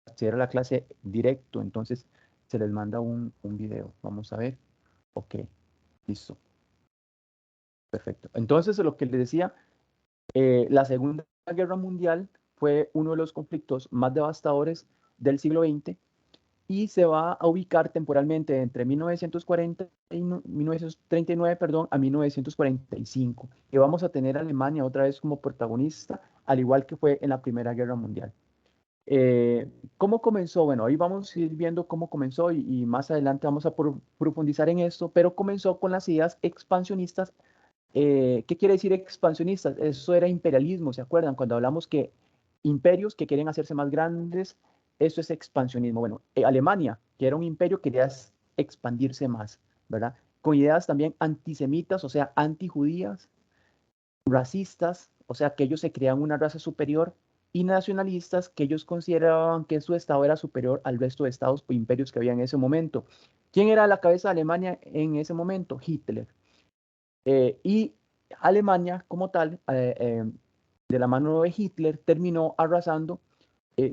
acceder a la clase directo, entonces se les manda un video. Vamos a ver. Ok, listo. Perfecto. Entonces, lo que les decía, la Segunda Guerra Mundial fue uno de los conflictos más devastadores del siglo XX y se va a ubicar temporalmente entre 1939, perdón, a 1945. Y vamos a tener a Alemania otra vez como protagonista, al igual que fue en la Primera Guerra Mundial. ¿Cómo comenzó? Bueno, hoy vamos a ir viendo cómo comenzó y más adelante vamos a profundizar en esto, pero comenzó con las ideas expansionistas. ¿Qué quiere decir expansionistas? Eso era imperialismo, ¿se acuerdan? Cuando hablamos que imperios que quieren hacerse más grandes, eso es expansionismo. Bueno, Alemania, que era un imperio, quería expandirse más, ¿verdad? Con ideas también antisemitas, o sea, antijudías, racistas, o sea, que ellos se crean una raza superior, y nacionalistas, que ellos consideraban que su estado era superior al resto de estados o imperios que había en ese momento. ¿Quién era la cabeza de Alemania en ese momento? Hitler. Y Alemania como tal, de la mano de Hitler, terminó arrasando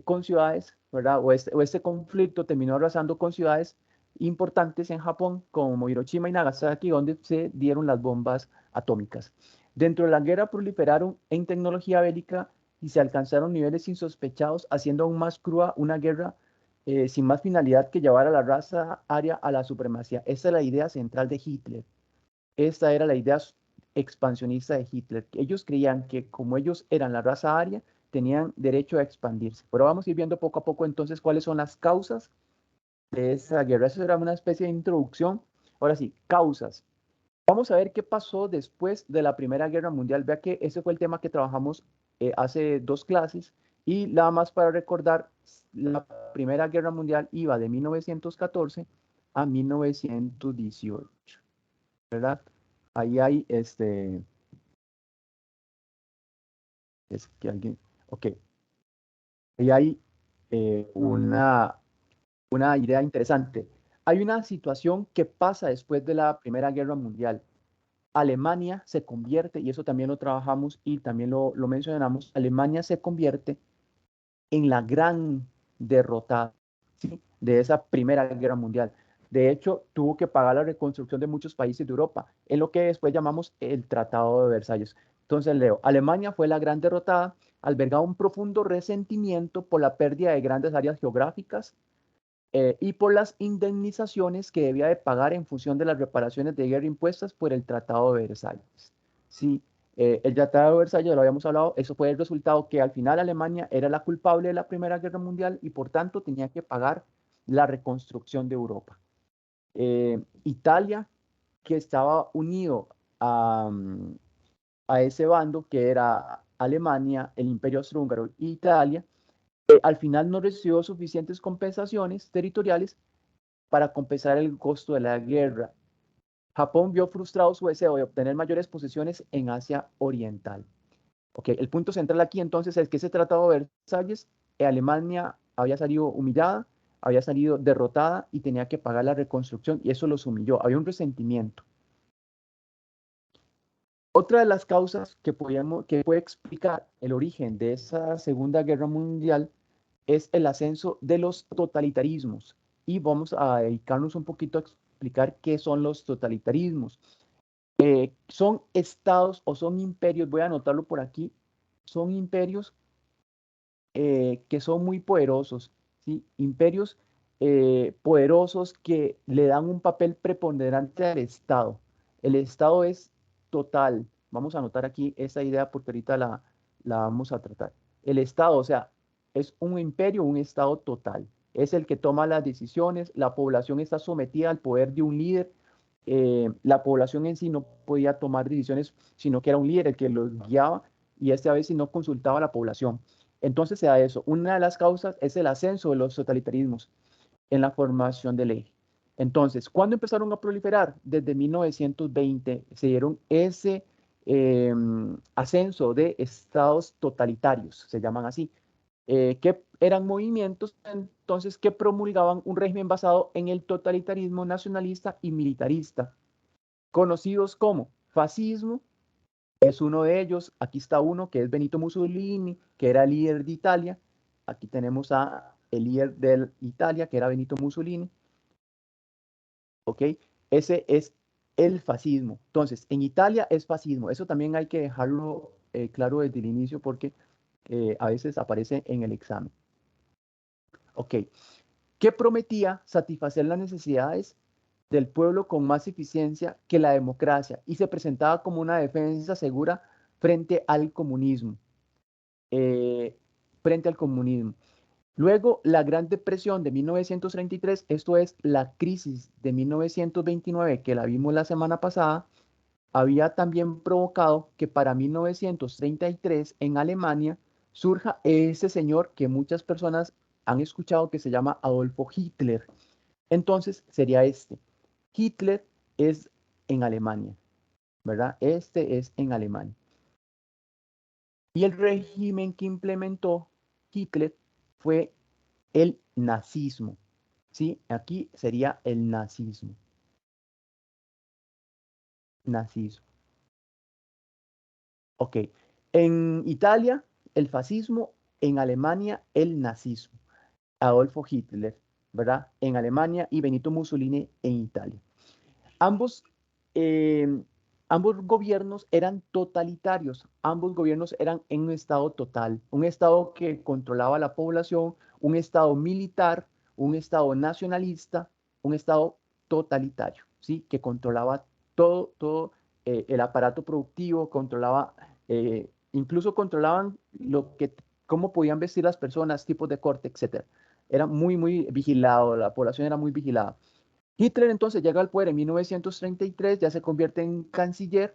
con ciudades, ¿verdad? O este conflicto terminó arrasando con ciudades importantes en Japón, como Hiroshima y Nagasaki, donde se dieron las bombas atómicas. Dentro de la guerra proliferaron en tecnología bélica y se alcanzaron niveles insospechados, haciendo aún más cruda una guerra sin más finalidad que llevar a la raza aria a la supremacía. Esa es la idea central de Hitler. Esta era la idea expansionista de Hitler. Ellos creían que como ellos eran la raza aria, tenían derecho a expandirse. Pero vamos a ir viendo poco a poco entonces cuáles son las causas de esa guerra. Eso era una especie de introducción. Ahora sí, causas. Vamos a ver qué pasó después de la Primera Guerra Mundial. Vea que ese fue el tema que trabajamos hace 2 clases. Y nada más para recordar, la Primera Guerra Mundial iba de 1914 a 1918, ¿verdad? Ahí hay, es que alguien, ok, ahí hay una idea interesante. Hay una situación que pasa después de la Primera Guerra Mundial. Alemania se convierte, y eso también lo trabajamos y también lo mencionamos, Alemania se convierte en la gran derrotada, ¿sí?, de esa Primera Guerra Mundial. De hecho, tuvo que pagar la reconstrucción de muchos países de Europa, en lo que después llamamos el Tratado de Versalles. Entonces leo, Alemania fue la gran derrotada, albergaba un profundo resentimiento por la pérdida de grandes áreas geográficas y por las indemnizaciones que debía de pagar en función de las reparaciones de guerra impuestas por el Tratado de Versalles. Sí, el Tratado de Versalles, lo habíamos hablado, eso fue el resultado que al final Alemania era la culpable de la Primera Guerra Mundial y por tanto tenía que pagar la reconstrucción de Europa. Italia, que estaba unido a ese bando que era Alemania, el Imperio Austrohúngaro e Italia, al final no recibió suficientes compensaciones territoriales para compensar el costo de la guerra. Japón vio frustrado su deseo de obtener mayores posesiones en Asia Oriental. Okay, el punto central aquí entonces es que ese tratado de Versalles, Alemania había salido humillada, había salido derrotada y tenía que pagar la reconstrucción y eso los humilló, había un resentimiento. Otra de las causas que puede explicar el origen de esa Segunda Guerra Mundial es el ascenso de los totalitarismos. Y vamos a dedicarnos un poquito a explicar qué son los totalitarismos. Son estados o son imperios, voy a anotarlo por aquí, son imperios que son muy poderosos, ¿sí? Imperios poderosos que le dan un papel preponderante al Estado. El Estado es total. Vamos a anotar aquí esa idea porque ahorita la vamos a tratar. El Estado, o sea, es un imperio, un Estado total. Es el que toma las decisiones, la población está sometida al poder de un líder. La población en sí no podía tomar decisiones, sino que era un líder el que los guiaba y a veces no consultaba a la población. Entonces se da eso. Una de las causas es el ascenso de los totalitarismos en la formación de ley. Entonces, ¿cuándo empezaron a proliferar? Desde 1920 se dieron ese ascenso de estados totalitarios, se llaman así, que eran movimientos entonces que promulgaban un régimen basado en el totalitarismo nacionalista y militarista, conocidos como fascismo. Es uno de ellos. Aquí está uno que es Benito Mussolini, que era líder de Italia. Aquí tenemos a el líder de Italia, que era Benito Mussolini. ¿Ok? Ese es el fascismo. Entonces, en Italia es fascismo. Eso también hay que dejarlo claro desde el inicio porque a veces aparece en el examen. ¿Ok? ¿Qué prometía satisfacer las necesidades del pueblo con más eficiencia que la democracia y se presentaba como una defensa segura frente al comunismo? eh, Frente al comunismo. Luego, la Gran Depresión de 1933, esto es la crisis de 1929 que la vimos la semana pasada, había también provocado que para 1933 en Alemania surja ese señor que muchas personas han escuchado que se llama Adolfo Hitler. Entonces sería este. Hitler es en Alemania, ¿verdad? Este es en Alemania. Y el régimen que implementó Hitler fue el nazismo, ¿sí? Aquí sería el nazismo. Nazismo. Ok. En Italia, el fascismo. En Alemania, el nazismo. Adolfo Hitler, ¿verdad? En Alemania y Benito Mussolini en Italia. Ambos, eh, ambos gobiernos eran totalitarios, ambos gobiernos eran en un estado total, un estado que controlaba la población, un estado militar, un estado nacionalista, un estado totalitario, ¿sí? Que controlaba todo el aparato productivo, controlaba, incluso controlaban cómo podían vestir las personas, tipos de corte, etcétera. Era muy vigilado, la población era muy vigilada. Hitler entonces llega al poder en 1933, ya se convierte en canciller,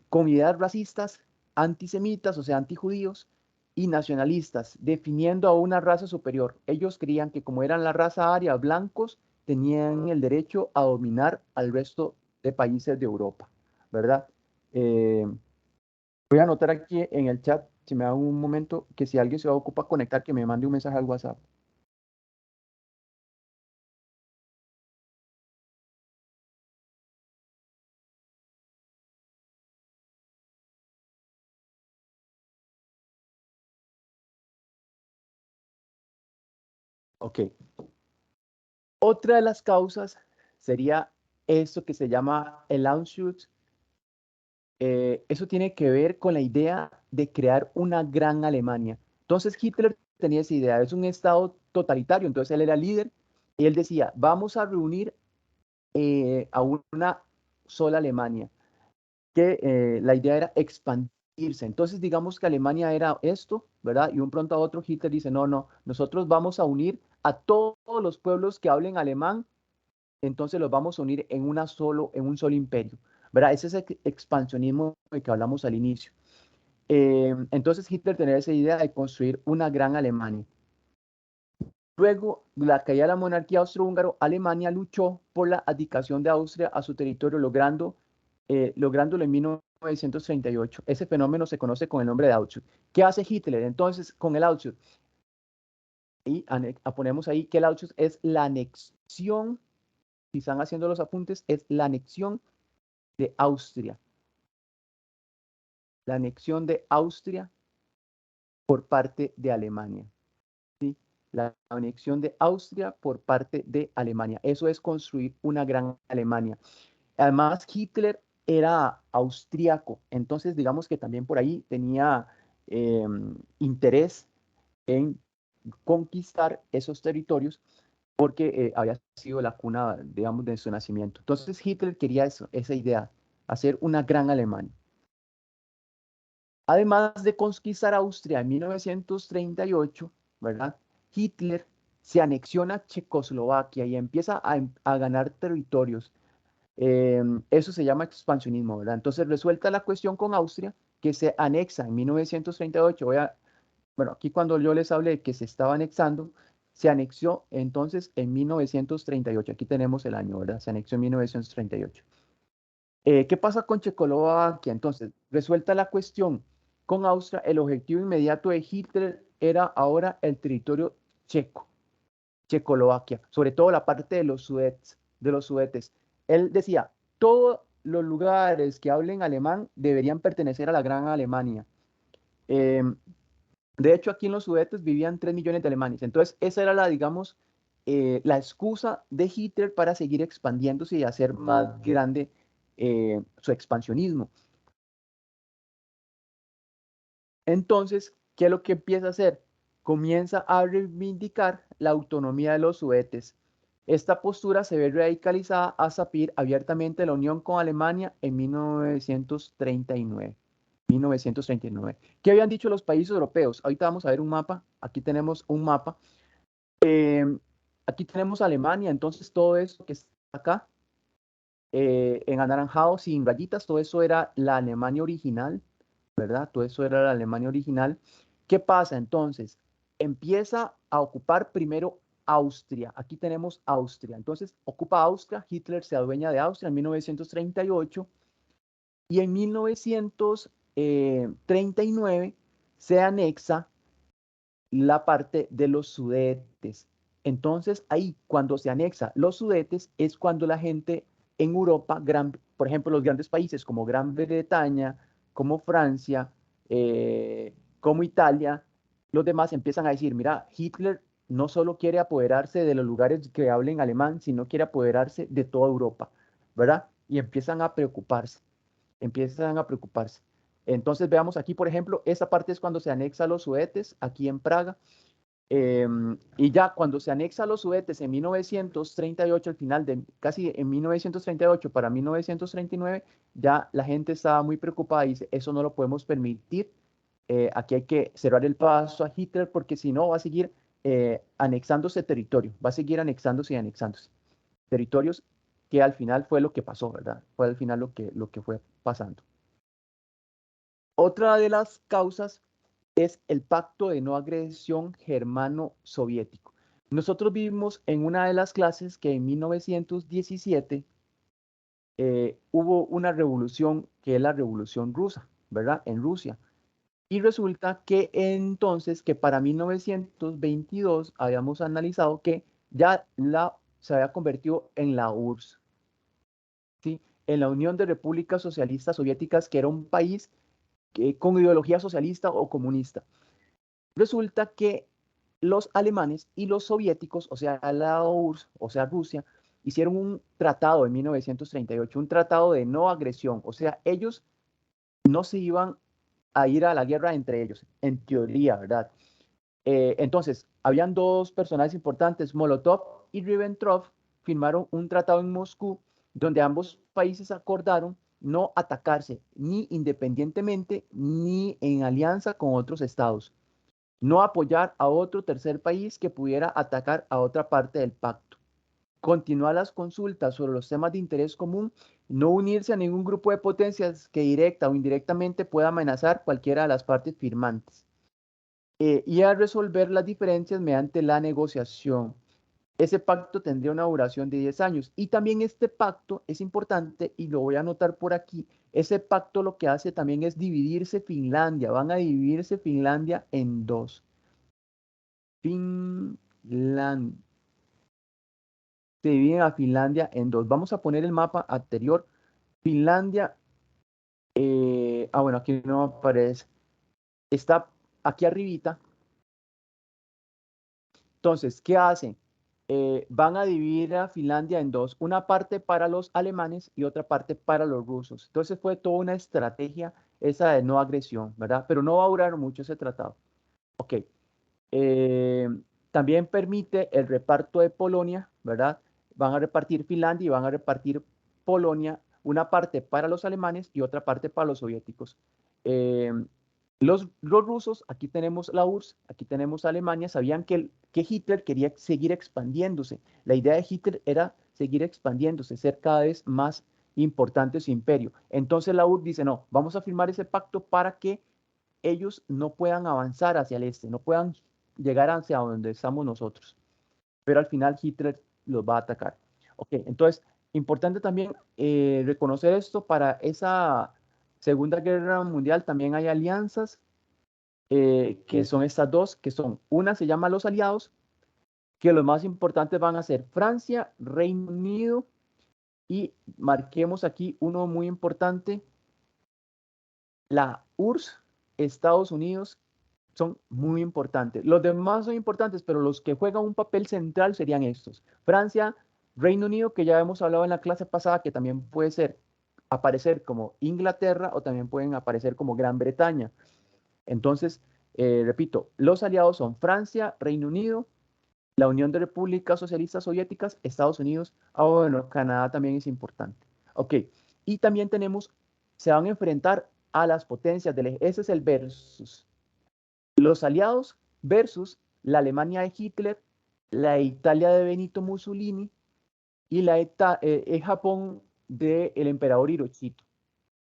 con ideas racistas, antisemitas, o sea, antijudíos, y nacionalistas, definiendo a una raza superior. Ellos creían que como eran la raza aria, blancos, tenían el derecho a dominar al resto de países de Europa, ¿verdad? Eh, Voy a anotar aquí en el chat, si me da un momento, que si alguien se va a ocupar conectar, que me mande un mensaje al WhatsApp. Ok. Otra de las causas sería esto que se llama el Auschwitz. Eso tiene que ver con la idea de crear una gran Alemania. Entonces Hitler tenía esa idea, es un estado totalitario, entonces él era líder y él decía, vamos a reunir a una sola Alemania, que la idea era expandirse. Entonces digamos que Alemania era esto, ¿verdad? Y un pronto a otro Hitler dice, no, no, nosotros vamos a unir a todos los pueblos que hablen alemán, entonces los vamos a unir en un solo imperio, ¿verdad? Ese es el expansionismo del que hablamos al inicio. Entonces Hitler tenía esa idea de construir una gran Alemania. Luego, la caída de la monarquía austrohúngaro, Alemania luchó por la abdicación de Austria a su territorio, lográndolo en 1938. Ese fenómeno se conoce con el nombre de Auschwitz. ¿Qué hace Hitler entonces con el Auschwitz? Y ponemos ahí que el Auschwitz es la anexión, si están haciendo los apuntes, es la anexión de Austria. La anexión de Austria por parte de Alemania. ¿Sí? La anexión de Austria por parte de Alemania. Eso es construir una gran Alemania. Además, Hitler era austríaco, entonces digamos que también por ahí tenía interés en conquistar esos territorios porque había sido la cuna, digamos, de su nacimiento. Entonces Hitler quería eso, esa idea, hacer una gran Alemania. Además de conquistar Austria en 1938, ¿verdad? Hitler se anexiona Checoslovaquia y empieza a ganar territorios. Eso se llama expansionismo, ¿verdad? Entonces resuelta la cuestión con Austria, que se anexa en 1938. Bueno, aquí cuando yo les hablé que se estaba anexando, se anexió entonces en 1938. Aquí tenemos el año, ¿verdad? Se anexió en 1938. ¿Qué pasa con Checoslovaquia? Entonces, resuelta la cuestión con Austria, el objetivo inmediato de Hitler era ahora el territorio checo, Checoslovaquia, sobre todo la parte de los Sudetes. Él decía, todos los lugares que hablen alemán deberían pertenecer a la Gran Alemania. Eh, De hecho, aquí en los Sudetes vivían 3 millones de alemanes. Entonces, esa era la, digamos, la excusa de Hitler para seguir expandiéndose y hacer más grande su expansionismo. Entonces, ¿qué es lo que empieza a hacer? Comienza a reivindicar la autonomía de los Sudetes. Esta postura se ve radicalizada a pedir abiertamente la unión con Alemania en 1939. 1939. ¿Qué habían dicho los países europeos? Ahorita vamos a ver un mapa. Aquí tenemos un mapa. Eh, Aquí tenemos Alemania, entonces todo eso que está acá en anaranjado sin rayitas, todo eso era la Alemania original, ¿verdad? Todo eso era la Alemania original. ¿Qué pasa entonces? Empieza a ocupar primero Austria. Aquí tenemos Austria. Entonces ocupa Austria, Hitler se adueña de Austria en 1938 y en 1939 se anexa la parte de los Sudetes. Entonces, ahí, cuando se anexa los Sudetes, es cuando la gente en Europa, por ejemplo, los grandes países como Gran Bretaña, como Francia, como Italia, los demás empiezan a decir, mira, Hitler no solo quiere apoderarse de los lugares que hablen alemán, sino quiere apoderarse de toda Europa, ¿verdad? Y empiezan a preocuparse. Entonces veamos aquí, por ejemplo, esta parte es cuando se anexa los Sudetes, aquí en Praga, y ya cuando se anexa los Sudetes en 1938, al final de casi en 1938 para 1939, ya la gente estaba muy preocupada y dice, eso no lo podemos permitir, aquí hay que cerrar el paso a Hitler porque si no va a seguir anexándose territorio, va a seguir anexándose y anexándose territorios que al final fue lo que pasó, ¿verdad? Fue al final lo que fue pasando. Otra de las causas es el Pacto de No Agresión Germano-Soviético. Nosotros vimos en una de las clases que en 1917 hubo una revolución que es la Revolución Rusa, ¿verdad? En Rusia. Y resulta que entonces, que para 1922 habíamos analizado que ya se había convertido en la URSS, ¿sí? En la Unión de Repúblicas Socialistas Soviéticas, que era un país con ideología socialista o comunista. Resulta que los alemanes y los soviéticos, o sea, la URSS, o sea, Rusia, hicieron un tratado en 1938, un tratado de no agresión, o sea, ellos no se iban a ir a la guerra entre ellos, en teoría, ¿verdad? Entonces, habían dos personajes importantes, Molotov y Ribbentrop, firmaron un tratado en Moscú donde ambos países acordaron no atacarse ni independientemente ni en alianza con otros estados, no apoyar a otro tercer país que pudiera atacar a otra parte del pacto, continuar las consultas sobre los temas de interés común, no unirse a ningún grupo de potencias que directa o indirectamente pueda amenazar cualquiera de las partes firmantes, y a resolver las diferencias mediante la negociación. Ese pacto tendría una duración de 10 años. Y también este pacto es importante, y lo voy a anotar por aquí, ese pacto lo que hace también es dividirse Finlandia. Van a dividirse Finlandia en dos. Finlandia. Se dividen a Finlandia en dos. Vamos a poner el mapa anterior. Finlandia, bueno, aquí no aparece. Está aquí arribita. Entonces, ¿qué hacen? Van a dividir a Finlandia en dos, una parte para los alemanes y otra parte para los rusos. Entonces fue toda una estrategia esa de no agresión, ¿verdad? Pero no va a durar mucho ese tratado. Ok. Eh, También permite el reparto de Polonia, ¿verdad? Van a repartir Finlandia y van a repartir Polonia, una parte para los alemanes y otra parte para los soviéticos. Eh, los rusos, aquí tenemos la URSS, aquí tenemos Alemania, sabían que Hitler quería seguir expandiéndose. La idea de Hitler era seguir expandiéndose, ser cada vez más importante su imperio. Entonces la URSS dice, no, vamos a firmar ese pacto para que ellos no puedan avanzar hacia el este, no puedan llegar hacia donde estamos nosotros. Pero al final Hitler los va a atacar. Ok, entonces, importante también reconocer esto para esa Segunda Guerra Mundial. También hay alianzas que son estas dos, que son, una se llama los aliados, que los más importantes van a ser Francia, Reino Unido y marquemos aquí uno muy importante, la URSS, Estados Unidos son muy importantes. Los demás son importantes, pero los que juegan un papel central serían estos. Francia, Reino Unido, que ya hemos hablado en la clase pasada, que también puede ser aparecer como Inglaterra o también pueden aparecer como Gran Bretaña. Entonces, repito, los aliados son Francia, Reino Unido, la Unión de Repúblicas Socialistas Soviéticas, Estados Unidos, bueno, Canadá también es importante. Ok, y también tenemos, se van a enfrentar a las potencias del eje, ese es el versus. Los aliados versus la Alemania de Hitler, la Italia de Benito Mussolini y el Japón del emperador Hirohito.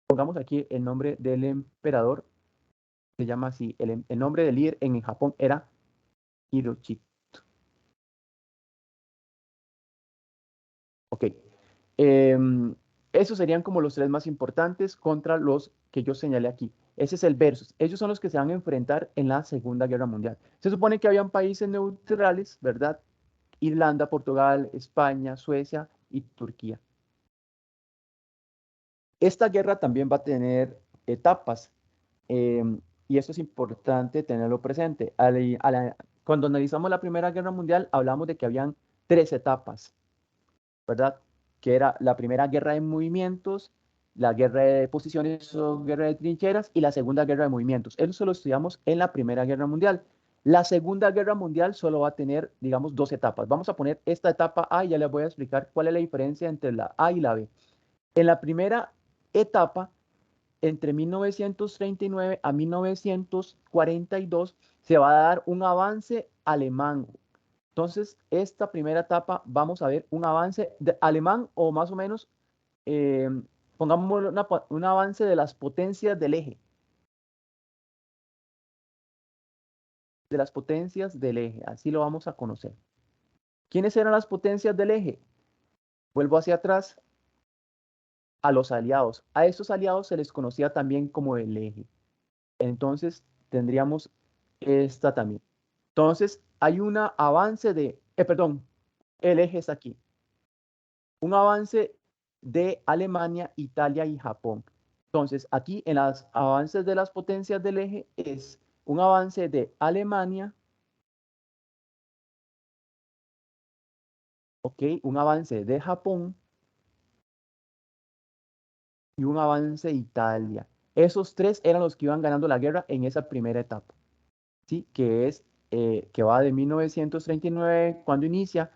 Pongamos aquí el nombre del emperador, se llama así, el nombre del líder en Japón era Hirohito. Ok. Esos serían como los tres más importantes contra los que yo señalé aquí. Ese es el versus. Ellos son los que se van a enfrentar en la Segunda Guerra Mundial. Se supone que habían países neutrales, ¿verdad? Irlanda, Portugal, España, Suecia y Turquía. Esta guerra también va a tener etapas y eso es importante tenerlo presente. Cuando analizamos la Primera Guerra Mundial, hablamos de que habían tres etapas, ¿verdad? Que era la primera guerra de movimientos, la guerra de posiciones o guerra de trincheras y la segunda guerra de movimientos. Eso lo estudiamos en la Primera Guerra Mundial. La Segunda Guerra Mundial solo va a tener, digamos, dos etapas. Vamos a poner esta etapa A y ya les voy a explicar cuál es la diferencia entre la A y la B. En la primera etapa, entre 1939 a 1942, se va a dar un avance alemán. Entonces, esta primera etapa vamos a ver un avance alemán o más o menos, eh, pongamos un avance de las potencias del eje. De las potencias del eje, así lo vamos a conocer. ¿Quiénes eran las potencias del eje? Vuelvo hacia atrás, a los aliados. A estos aliados se les conocía también como el eje. Entonces, tendríamos esta también. Entonces, hay un avance perdón, el eje está aquí. Un avance de Alemania, Italia y Japón. Entonces, aquí en los avances de las potencias del eje es un avance de Alemania, ok, un avance de Japón y un avance de Italia. Esos tres eran los que iban ganando la guerra en esa primera etapa, ¿sí? Que va de 1939, cuando inicia,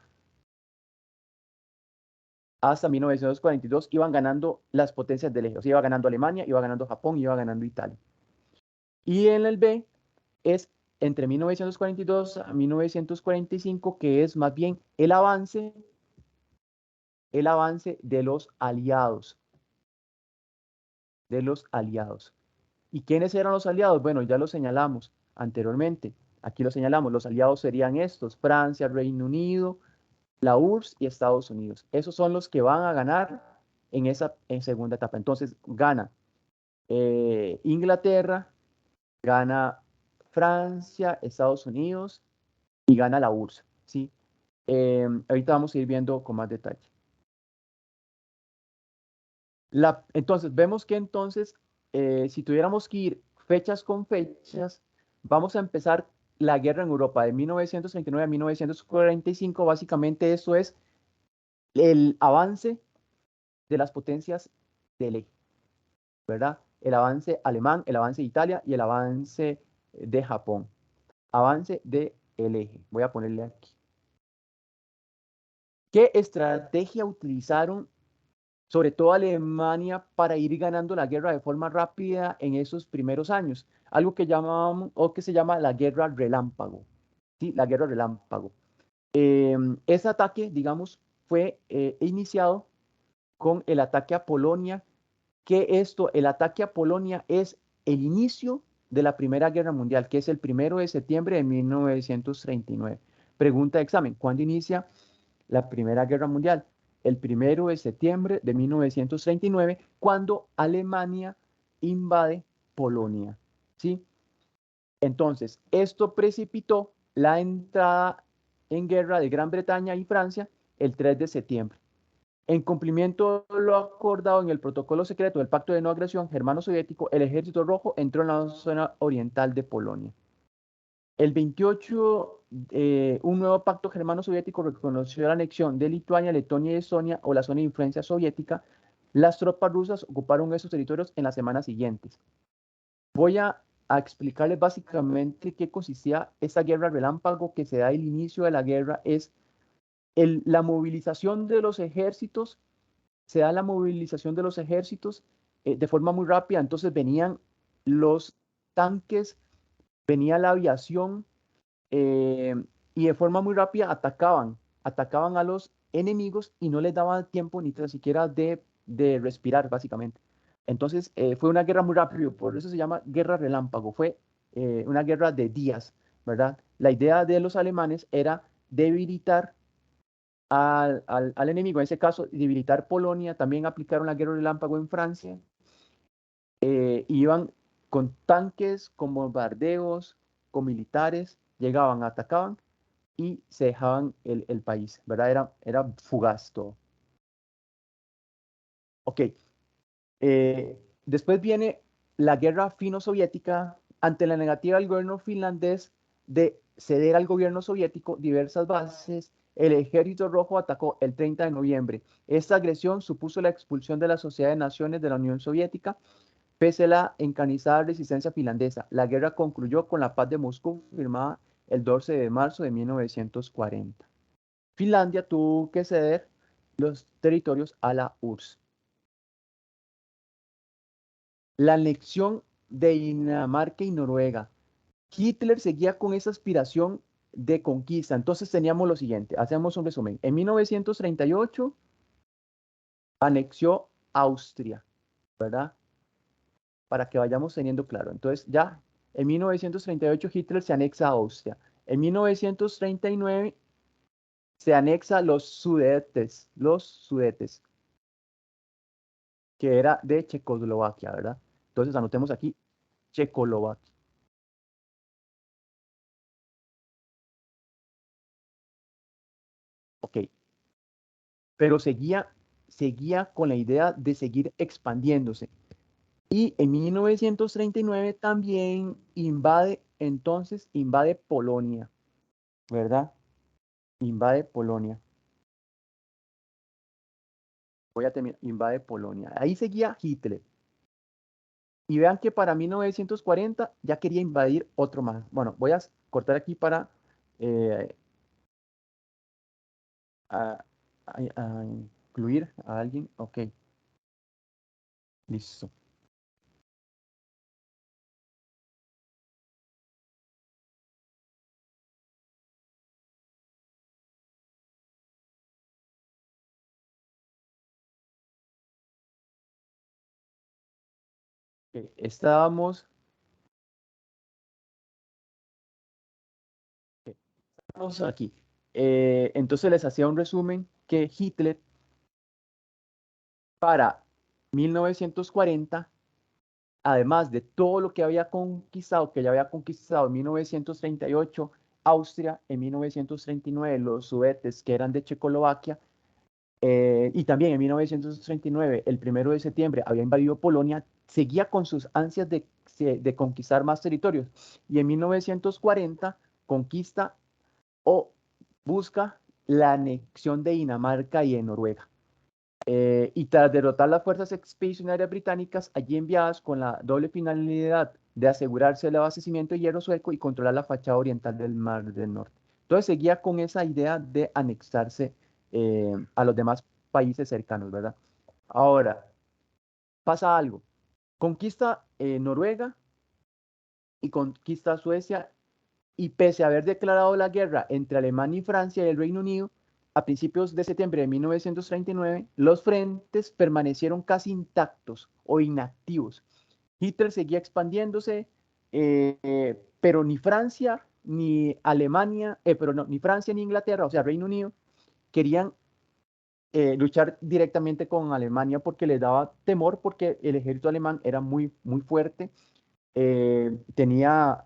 hasta 1942, iban ganando las potencias del eje. O sea, iba ganando Alemania, iba ganando Japón, iba ganando Italia. Y en el B es entre 1942 a 1945, que es más bien el avance de los aliados. De los aliados. ¿Y quiénes eran los aliados? Bueno, ya lo señalamos anteriormente. Aquí lo señalamos. Los aliados serían estos: Francia, Reino Unido, la URSS y Estados Unidos. Esos son los que van a ganar en esa segunda etapa. Entonces, gana Inglaterra, gana Francia, Estados Unidos y gana la URSS, ¿sí? Ahorita vamos a ir viendo con más detalle. Entonces, vemos que entonces, si tuviéramos que ir fechas con fechas, vamos a empezar la guerra en Europa de 1939 a 1945. Básicamente, eso es el avance de las potencias del eje, ¿verdad? El avance alemán, el avance de Italia y el avance de Japón. Avance del eje. Voy a ponerle aquí. ¿Qué estrategia utilizaron, sobre todo Alemania, para ir ganando la guerra de forma rápida en esos primeros años? Algo que llamamos o que se llama la guerra relámpago. ¿Sí? La guerra relámpago. Ese ataque, digamos, fue iniciado con el ataque a Polonia, el ataque a Polonia es el inicio de la Primera Guerra Mundial, que es el 1 de septiembre de 1939. Pregunta de examen: ¿cuándo inicia la Primera Guerra Mundial? El 1 de septiembre de 1939, cuando Alemania invade Polonia, ¿sí? Entonces, esto precipitó la entrada en guerra de Gran Bretaña y Francia el 3 de septiembre. En cumplimiento de lo acordado en el protocolo secreto del Pacto de No Agresión Germano-Soviético, el Ejército Rojo entró en la zona oriental de Polonia. El 28, un nuevo pacto germano-soviético reconoció la anexión de Lituania, Letonia y Estonia o la zona de influencia soviética. Las tropas rusas ocuparon esos territorios en las semanas siguientes. Voy a explicarles básicamente qué consistía esta guerra relámpago que se da el inicio de la guerra. Es la movilización de los ejércitos, se da la movilización de los ejércitos de forma muy rápida. Entonces venían los tanques, venía la aviación, y de forma muy rápida atacaban a los enemigos y no les daba tiempo ni tan siquiera de respirar, básicamente. Entonces fue una guerra muy rápida, por eso se llama guerra relámpago, fue una guerra de días, ¿verdad? La idea de los alemanes era debilitar al enemigo, en ese caso, debilitar Polonia. También aplicaron la guerra relámpago en Francia. Iban con tanques, con bombardeos, con militares, llegaban, atacaban y se dejaban el país, ¿verdad? Era fugaz todo. Ok. Después viene la guerra fino-soviética. Ante la negativa del gobierno finlandés de ceder al gobierno soviético diversas bases, el Ejército Rojo atacó el 30 de noviembre. Esta agresión supuso la expulsión de la Sociedad de Naciones de la Unión Soviética, pese a la encarnizada resistencia finlandesa. La guerra concluyó con la paz de Moscú, firmada el 12 de marzo de 1940. Finlandia tuvo que ceder los territorios a la URSS. La anexión de Dinamarca y Noruega. Hitler seguía con esa aspiración de conquista. Entonces teníamos lo siguiente, hacemos un resumen. En 1938 anexió Austria, ¿verdad? Para que vayamos teniendo claro. Entonces ya en 1938 Hitler se anexa a Austria. En 1939 se anexa los Sudetes, que era de Checoslovaquia, ¿verdad? Entonces anotemos aquí Checoslovaquia. Ok, pero seguía con la idea de seguir expandiéndose. Y en 1939 también invade Polonia, ¿verdad? Invade Polonia. Voy a terminar, invade Polonia. Ahí seguía Hitler. Y vean que para 1940 ya quería invadir otro más. Bueno, voy a cortar aquí para eh, a, a incluir a alguien. Ok, listo. Ok, estamos aquí. Entonces les hacía un resumen que Hitler para 1940, además de todo lo que había conquistado, que ya había conquistado en 1938, Austria, en 1939 los Sudetes, que eran de Checoslovaquia, y también en 1939, el 1 de septiembre, había invadido Polonia. Seguía con sus ansias de conquistar más territorios. Y en 1940 conquista o busca la anexión de Dinamarca y de Noruega. Y tras derrotar las fuerzas expedicionarias británicas allí enviadas con la doble finalidad de asegurarse el abastecimiento de hierro sueco y controlar la fachada oriental del Mar del Norte. Entonces seguía con esa idea de anexarse a los demás países cercanos, ¿verdad? Ahora, pasa algo. Conquista Noruega y conquista Suecia, y pese a haber declarado la guerra entre Alemania y Francia y el Reino Unido, a principios de septiembre de 1939, los frentes permanecieron casi intactos o inactivos. Hitler seguía expandiéndose, pero ni Francia ni Alemania, pero no, ni Francia ni Inglaterra, o sea, Reino Unido, querían luchar directamente con Alemania porque les daba temor, porque el ejército alemán era muy, muy fuerte, tenía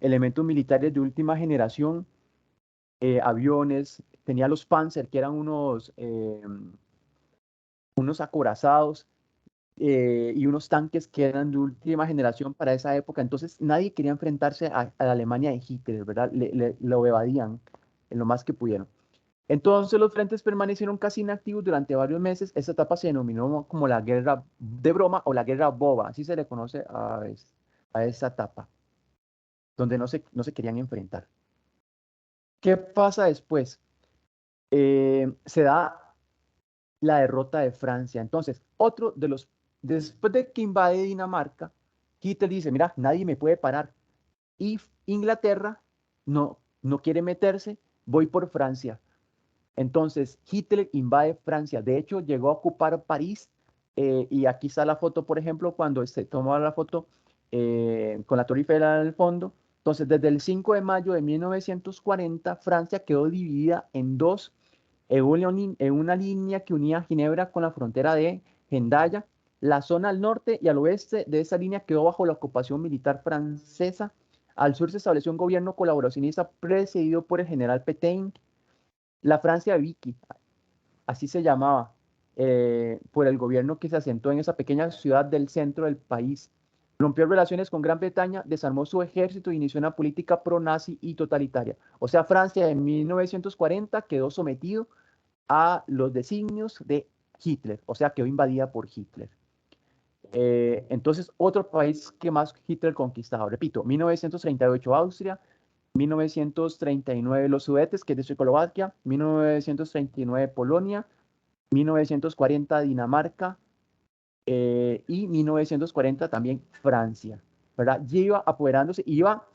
elementos militares de última generación, aviones, tenía los Panzer, que eran unos acorazados, y unos tanques que eran de última generación para esa época. Entonces nadie quería enfrentarse a la Alemania de Hitler, ¿verdad? Lo evadían en lo más que pudieron. Entonces los frentes permanecieron casi inactivos durante varios meses. Esta etapa se denominó como la guerra de broma o la guerra boba, así se le conoce a esa etapa, donde no se querían enfrentar. ¿Qué pasa después? Se da la derrota de Francia. Entonces, después de que invade Dinamarca, Hitler dice, mira, nadie me puede parar. Y Inglaterra no quiere meterse, voy por Francia. Entonces, Hitler invade Francia. De hecho, llegó a ocupar París. Y aquí está la foto, por ejemplo, cuando se tomó la foto con la Torre Eiffel al fondo. Entonces, desde el 5 de mayo de 1940, Francia quedó dividida en dos, en una línea que unía Ginebra con la frontera de Hendaya. La zona al norte y al oeste de esa línea quedó bajo la ocupación militar francesa. Al sur se estableció un gobierno colaboracionista precedido por el general Pétain. La Francia Vichy, así se llamaba, por el gobierno que se asentó en esa pequeña ciudad del centro del país. Rompió relaciones con Gran Bretaña, desarmó su ejército e inició una política pro-nazi y totalitaria. O sea, Francia en 1940 quedó sometido a los designios de Hitler, o sea, quedó invadida por Hitler. Entonces, otro país que más Hitler conquistaba, repito, 1938 Austria, 1939 los Sudetes, que es de Checoslovaquia, 1939 Polonia, 1940 Dinamarca y 1940 también Francia, ¿verdad? Y iba apoderándose, iba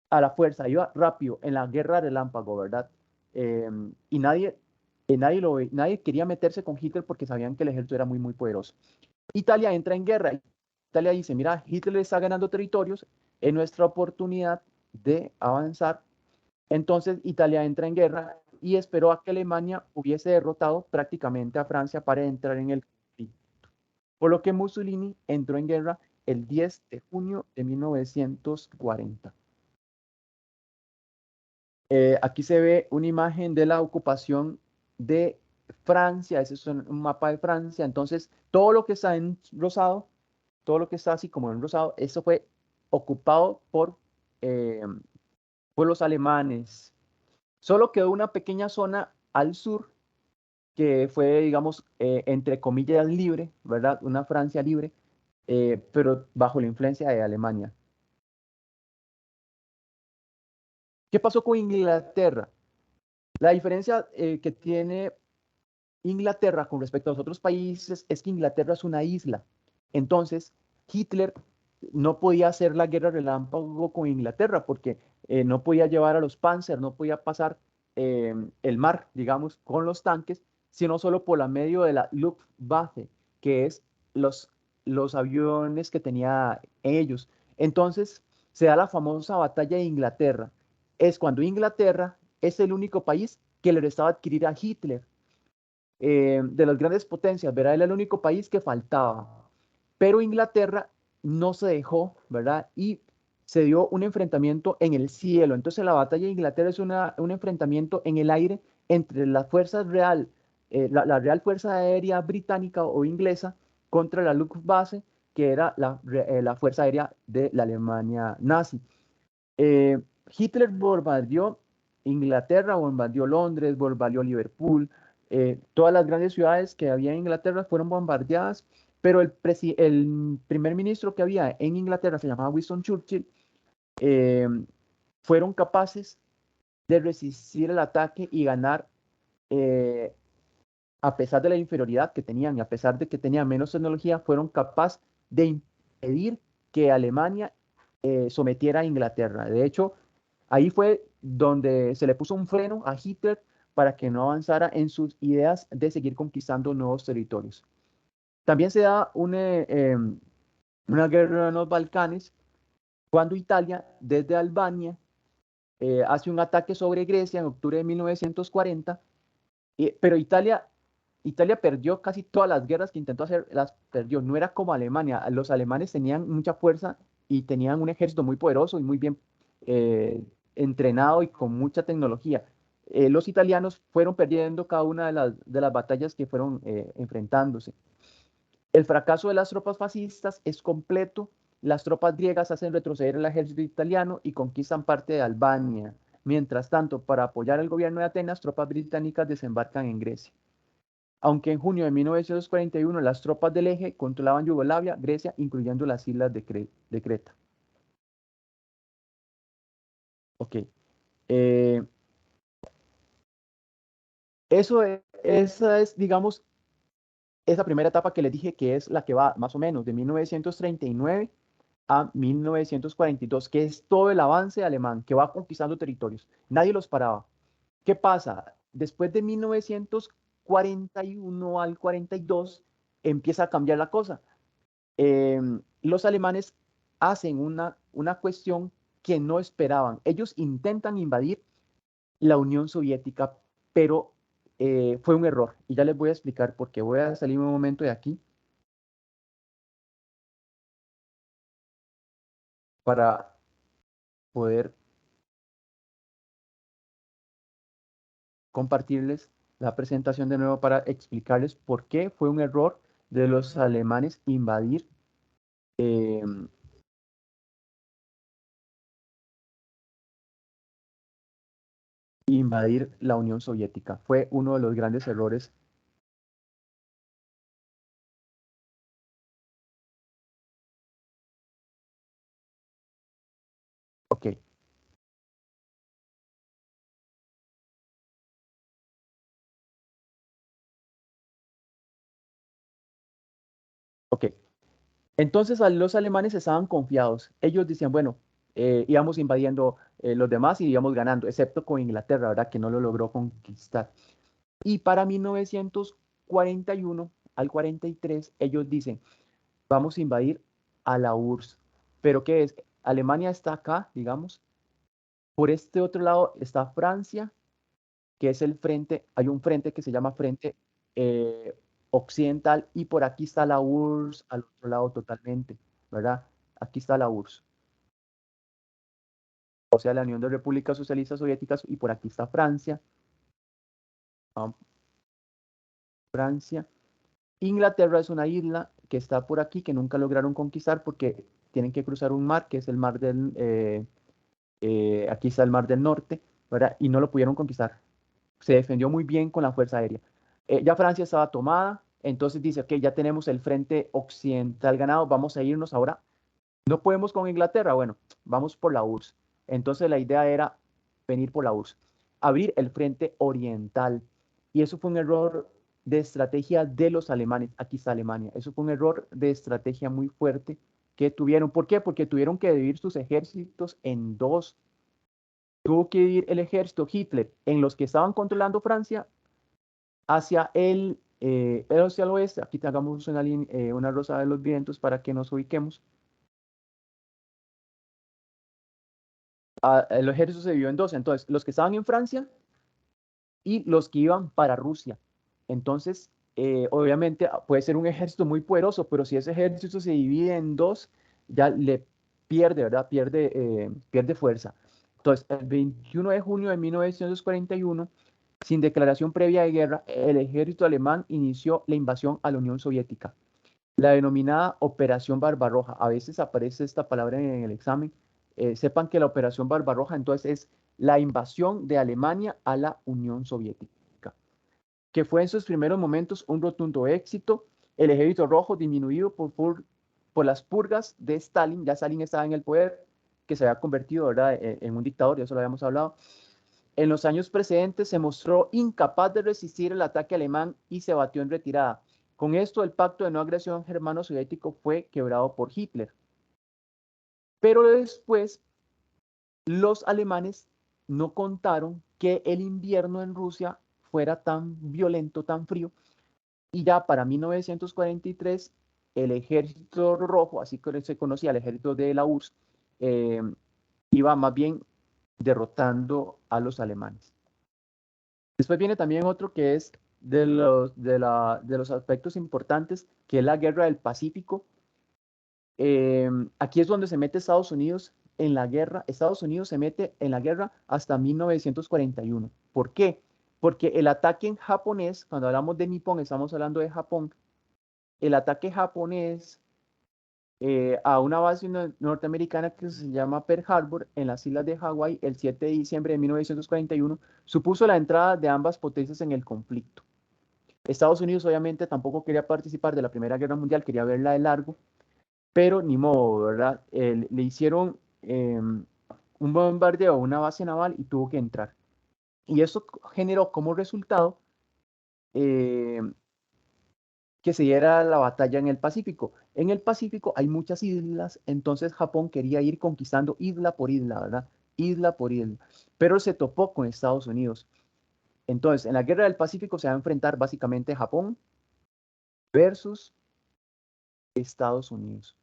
a la fuerza, iba rápido en la guerra relámpago, ¿verdad? Y nadie quería meterse con Hitler porque sabían que el ejército era muy, muy poderoso. Italia entra en guerra. Italia dice, mira, Hitler está ganando territorios, es nuestra oportunidad de avanzar. Entonces Italia entra en guerra y esperó a que Alemania hubiese derrotado prácticamente a Francia para entrar en el conflicto. Por lo que Mussolini entró en guerra el 10 de junio de 1940. Aquí se ve una imagen de la ocupación de Francia. Ese es un mapa de Francia. Entonces, todo lo que está en rosado, todo lo que está así como en rosado, eso fue ocupado eh, por los alemanes. Solo quedó una pequeña zona al sur que fue, digamos, entre comillas, libre, ¿verdad? Una Francia libre, pero bajo la influencia de Alemania. ¿Qué pasó con Inglaterra? La diferencia que tiene Inglaterra con respecto a los otros países es que Inglaterra es una isla. Entonces, Hitler no podía hacer la guerra relámpago con Inglaterra porque no podía llevar a los Panzer, no podía pasar el mar, digamos, con los tanques, sino solo por la medio de la Luftwaffe, que es los, los aviones que tenía ellos. Entonces, se da la famosa batalla de Inglaterra. Es cuando Inglaterra es el único país que le restaba adquirir a Hitler de las grandes potencias, ¿verdad? Era el único país que faltaba. Pero Inglaterra no se dejó, ¿verdad? Y se dio un enfrentamiento en el cielo. Entonces la batalla de Inglaterra es un enfrentamiento en el aire entre las fuerzas real, la Real Fuerza Aérea Británica o inglesa contra la Luftwaffe, que era la Fuerza Aérea de la Alemania nazi. Eh, Hitler bombardeó Inglaterra, bombardeó Londres, bombardeó Liverpool, todas las grandes ciudades que había en Inglaterra fueron bombardeadas, pero el primer ministro que había en Inglaterra se llamaba Winston Churchill, eh, fueron capaces de resistir el ataque y ganar eh, a pesar de la inferioridad que tenían y a pesar de que tenían menos tecnología, fueron capaces de impedir que Alemania sometiera a Inglaterra. De hecho, ahí fue donde se le puso un freno a Hitler para que no avanzara en sus ideas de seguir conquistando nuevos territorios. También se da una guerra en los Balcanes cuando Italia, desde Albania, hace un ataque sobre Grecia en octubre de 1940, pero Italia perdió casi todas las guerras que intentó hacer, las perdió. No era como Alemania. Los alemanes tenían mucha fuerza y tenían un ejército muy poderoso y muy bien eh, entrenado y con mucha tecnología. Los italianos fueron perdiendo cada una de las batallas que fueron enfrentándose. El fracaso de las tropas fascistas es completo. Las tropas griegas hacen retroceder el ejército italiano y conquistan parte de Albania. Mientras tanto, para apoyar al gobierno de Atenas, tropas británicas desembarcan en Grecia. Aunque en junio de 1941 las tropas del eje controlaban Yugoslavia, Grecia, incluyendo las islas de Creta. Ok. Eh, esa es, digamos, esa primera etapa que les dije que es la que va más o menos de 1939 a 1942, que es todo el avance alemán, que va conquistando territorios. Nadie los paraba. ¿Qué pasa? Después de 1941 al 42 empieza a cambiar la cosa. Los alemanes hacen una cuestión que no esperaban. Ellos intentan invadir la Unión Soviética, pero fue un error. Y ya les voy a explicar por qué. Voy a salir un momento de aquí para poder compartirles la presentación de nuevo para explicarles por qué fue un error de los alemanes eh, invadir la Unión Soviética. Fue uno de los grandes errores. Ok, ok. Entonces los alemanes estaban confiados. Ellos decían, bueno, íbamos invadiendo los demás y íbamos ganando, excepto con Inglaterra, ¿verdad? Que no lo logró conquistar. Y para 1941 al 43, ellos dicen, vamos a invadir a la URSS. ¿Pero qué es? Alemania está acá, digamos. Por este otro lado está Francia, que es el frente, hay un frente que se llama Frente eh, Occidental, y por aquí está la URSS al otro lado totalmente, ¿verdad? Aquí está la URSS, o sea, la Unión de Repúblicas Socialistas Soviéticas, y por aquí está Francia, ah, Francia. Inglaterra es una isla que está por aquí, que nunca lograron conquistar porque tienen que cruzar un mar, que es el mar aquí está el mar del norte, ¿verdad? Y no lo pudieron conquistar. Se defendió muy bien con la Fuerza Aérea. Ya Francia estaba tomada, entonces dice, ok, ya tenemos el frente occidental ganado, vamos a irnos ahora. No podemos con Inglaterra, bueno, vamos por la URSS. Entonces la idea era venir por la URSS, abrir el frente oriental. Y eso fue un error de estrategia de los alemanes. Aquí está Alemania. Eso fue un error de estrategia muy fuerte que tuvieron. ¿Por qué? Porque tuvieron que dividir sus ejércitos en dos. Tuvo que ir el ejército Hitler en los que estaban controlando Francia hacia el oeste. Aquí hagamos una rosa de los vientos para que nos ubiquemos. El ejército se dividió en dos. Entonces, los que estaban en Francia y los que iban para Rusia. Entonces, obviamente puede ser un ejército muy poderoso, pero si ese ejército se divide en dos, ya le pierde, ¿verdad? Pierde fuerza. Entonces, el 21 de junio de 1941, sin declaración previa de guerra, el ejército alemán inició la invasión a la Unión Soviética. La denominada Operación Barbarroja. A veces aparece esta palabra en el examen. Sepan que la Operación Barbarroja entonces es la invasión de Alemania a la Unión Soviética, que fue en sus primeros momentos un rotundo éxito. El Ejército Rojo, disminuido por las purgas de Stalin, ya Stalin estaba en el poder, que se había convertido, ¿verdad?, en un dictador, ya eso lo habíamos hablado. En los años precedentes se mostró incapaz de resistir el ataque alemán y se batió en retirada. Con esto, el pacto de no agresión germano-soviético fue quebrado por Hitler. Pero después, los alemanes no contaron que el invierno en Rusia fuera tan violento, tan frío, y ya para 1943 el ejército rojo, así que se conocía el ejército de la URSS, eh, iba más bien derrotando a los alemanes. Después viene también otro que es de los aspectos importantes, que es la guerra del Pacífico. Aquí es donde se mete Estados Unidos en la guerra. Estados Unidos se mete en la guerra hasta 1941. ¿Por qué? Porque el ataque en japonés, cuando hablamos de Nippon, estamos hablando de Japón, el ataque japonés a una base norteamericana que se llama Pearl Harbor en las islas de Hawái el 7 de diciembre de 1941 supuso la entrada de ambas potencias en el conflicto. Estados Unidos obviamente tampoco quería participar de la Primera Guerra Mundial, quería verla de largo, pero ni modo, ¿verdad? Le hicieron un bombardeo a una base naval y tuvo que entrar. Y eso generó como resultado eh, que se diera la batalla en el Pacífico. En el Pacífico hay muchas islas, entonces Japón quería ir conquistando isla por isla, ¿verdad? Isla por isla. Pero se topó con Estados Unidos. Entonces, en la guerra del Pacífico se va a enfrentar básicamente Japón versus Estados Unidos.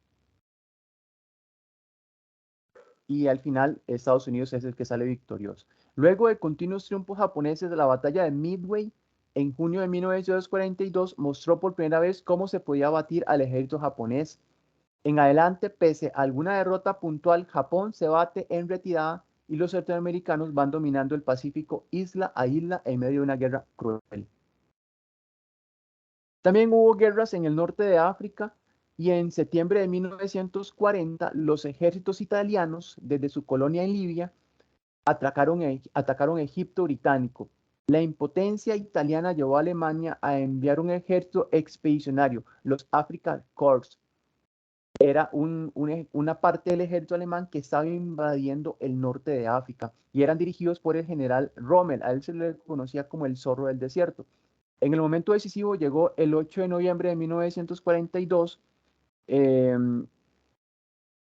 Y al final Estados Unidos es el que sale victorioso. Luego de continuos triunfos japoneses de la batalla de Midway, en junio de 1942 mostró por primera vez cómo se podía batir al ejército japonés. En adelante, pese a alguna derrota puntual, Japón se bate en retirada y los norteamericanos van dominando el Pacífico isla a isla en medio de una guerra cruel. También hubo guerras en el norte de África y en septiembre de 1940 los ejércitos italianos desde su colonia en Libia atacaron Egipto británico. La impotencia italiana llevó a Alemania a enviar un ejército expedicionario, los Afrika Korps. Era una parte del ejército alemán que estaba invadiendo el norte de África y eran dirigidos por el general Rommel. A él se le conocía como el zorro del desierto. En el momento decisivo llegó el 8 de noviembre de 1942. Eh,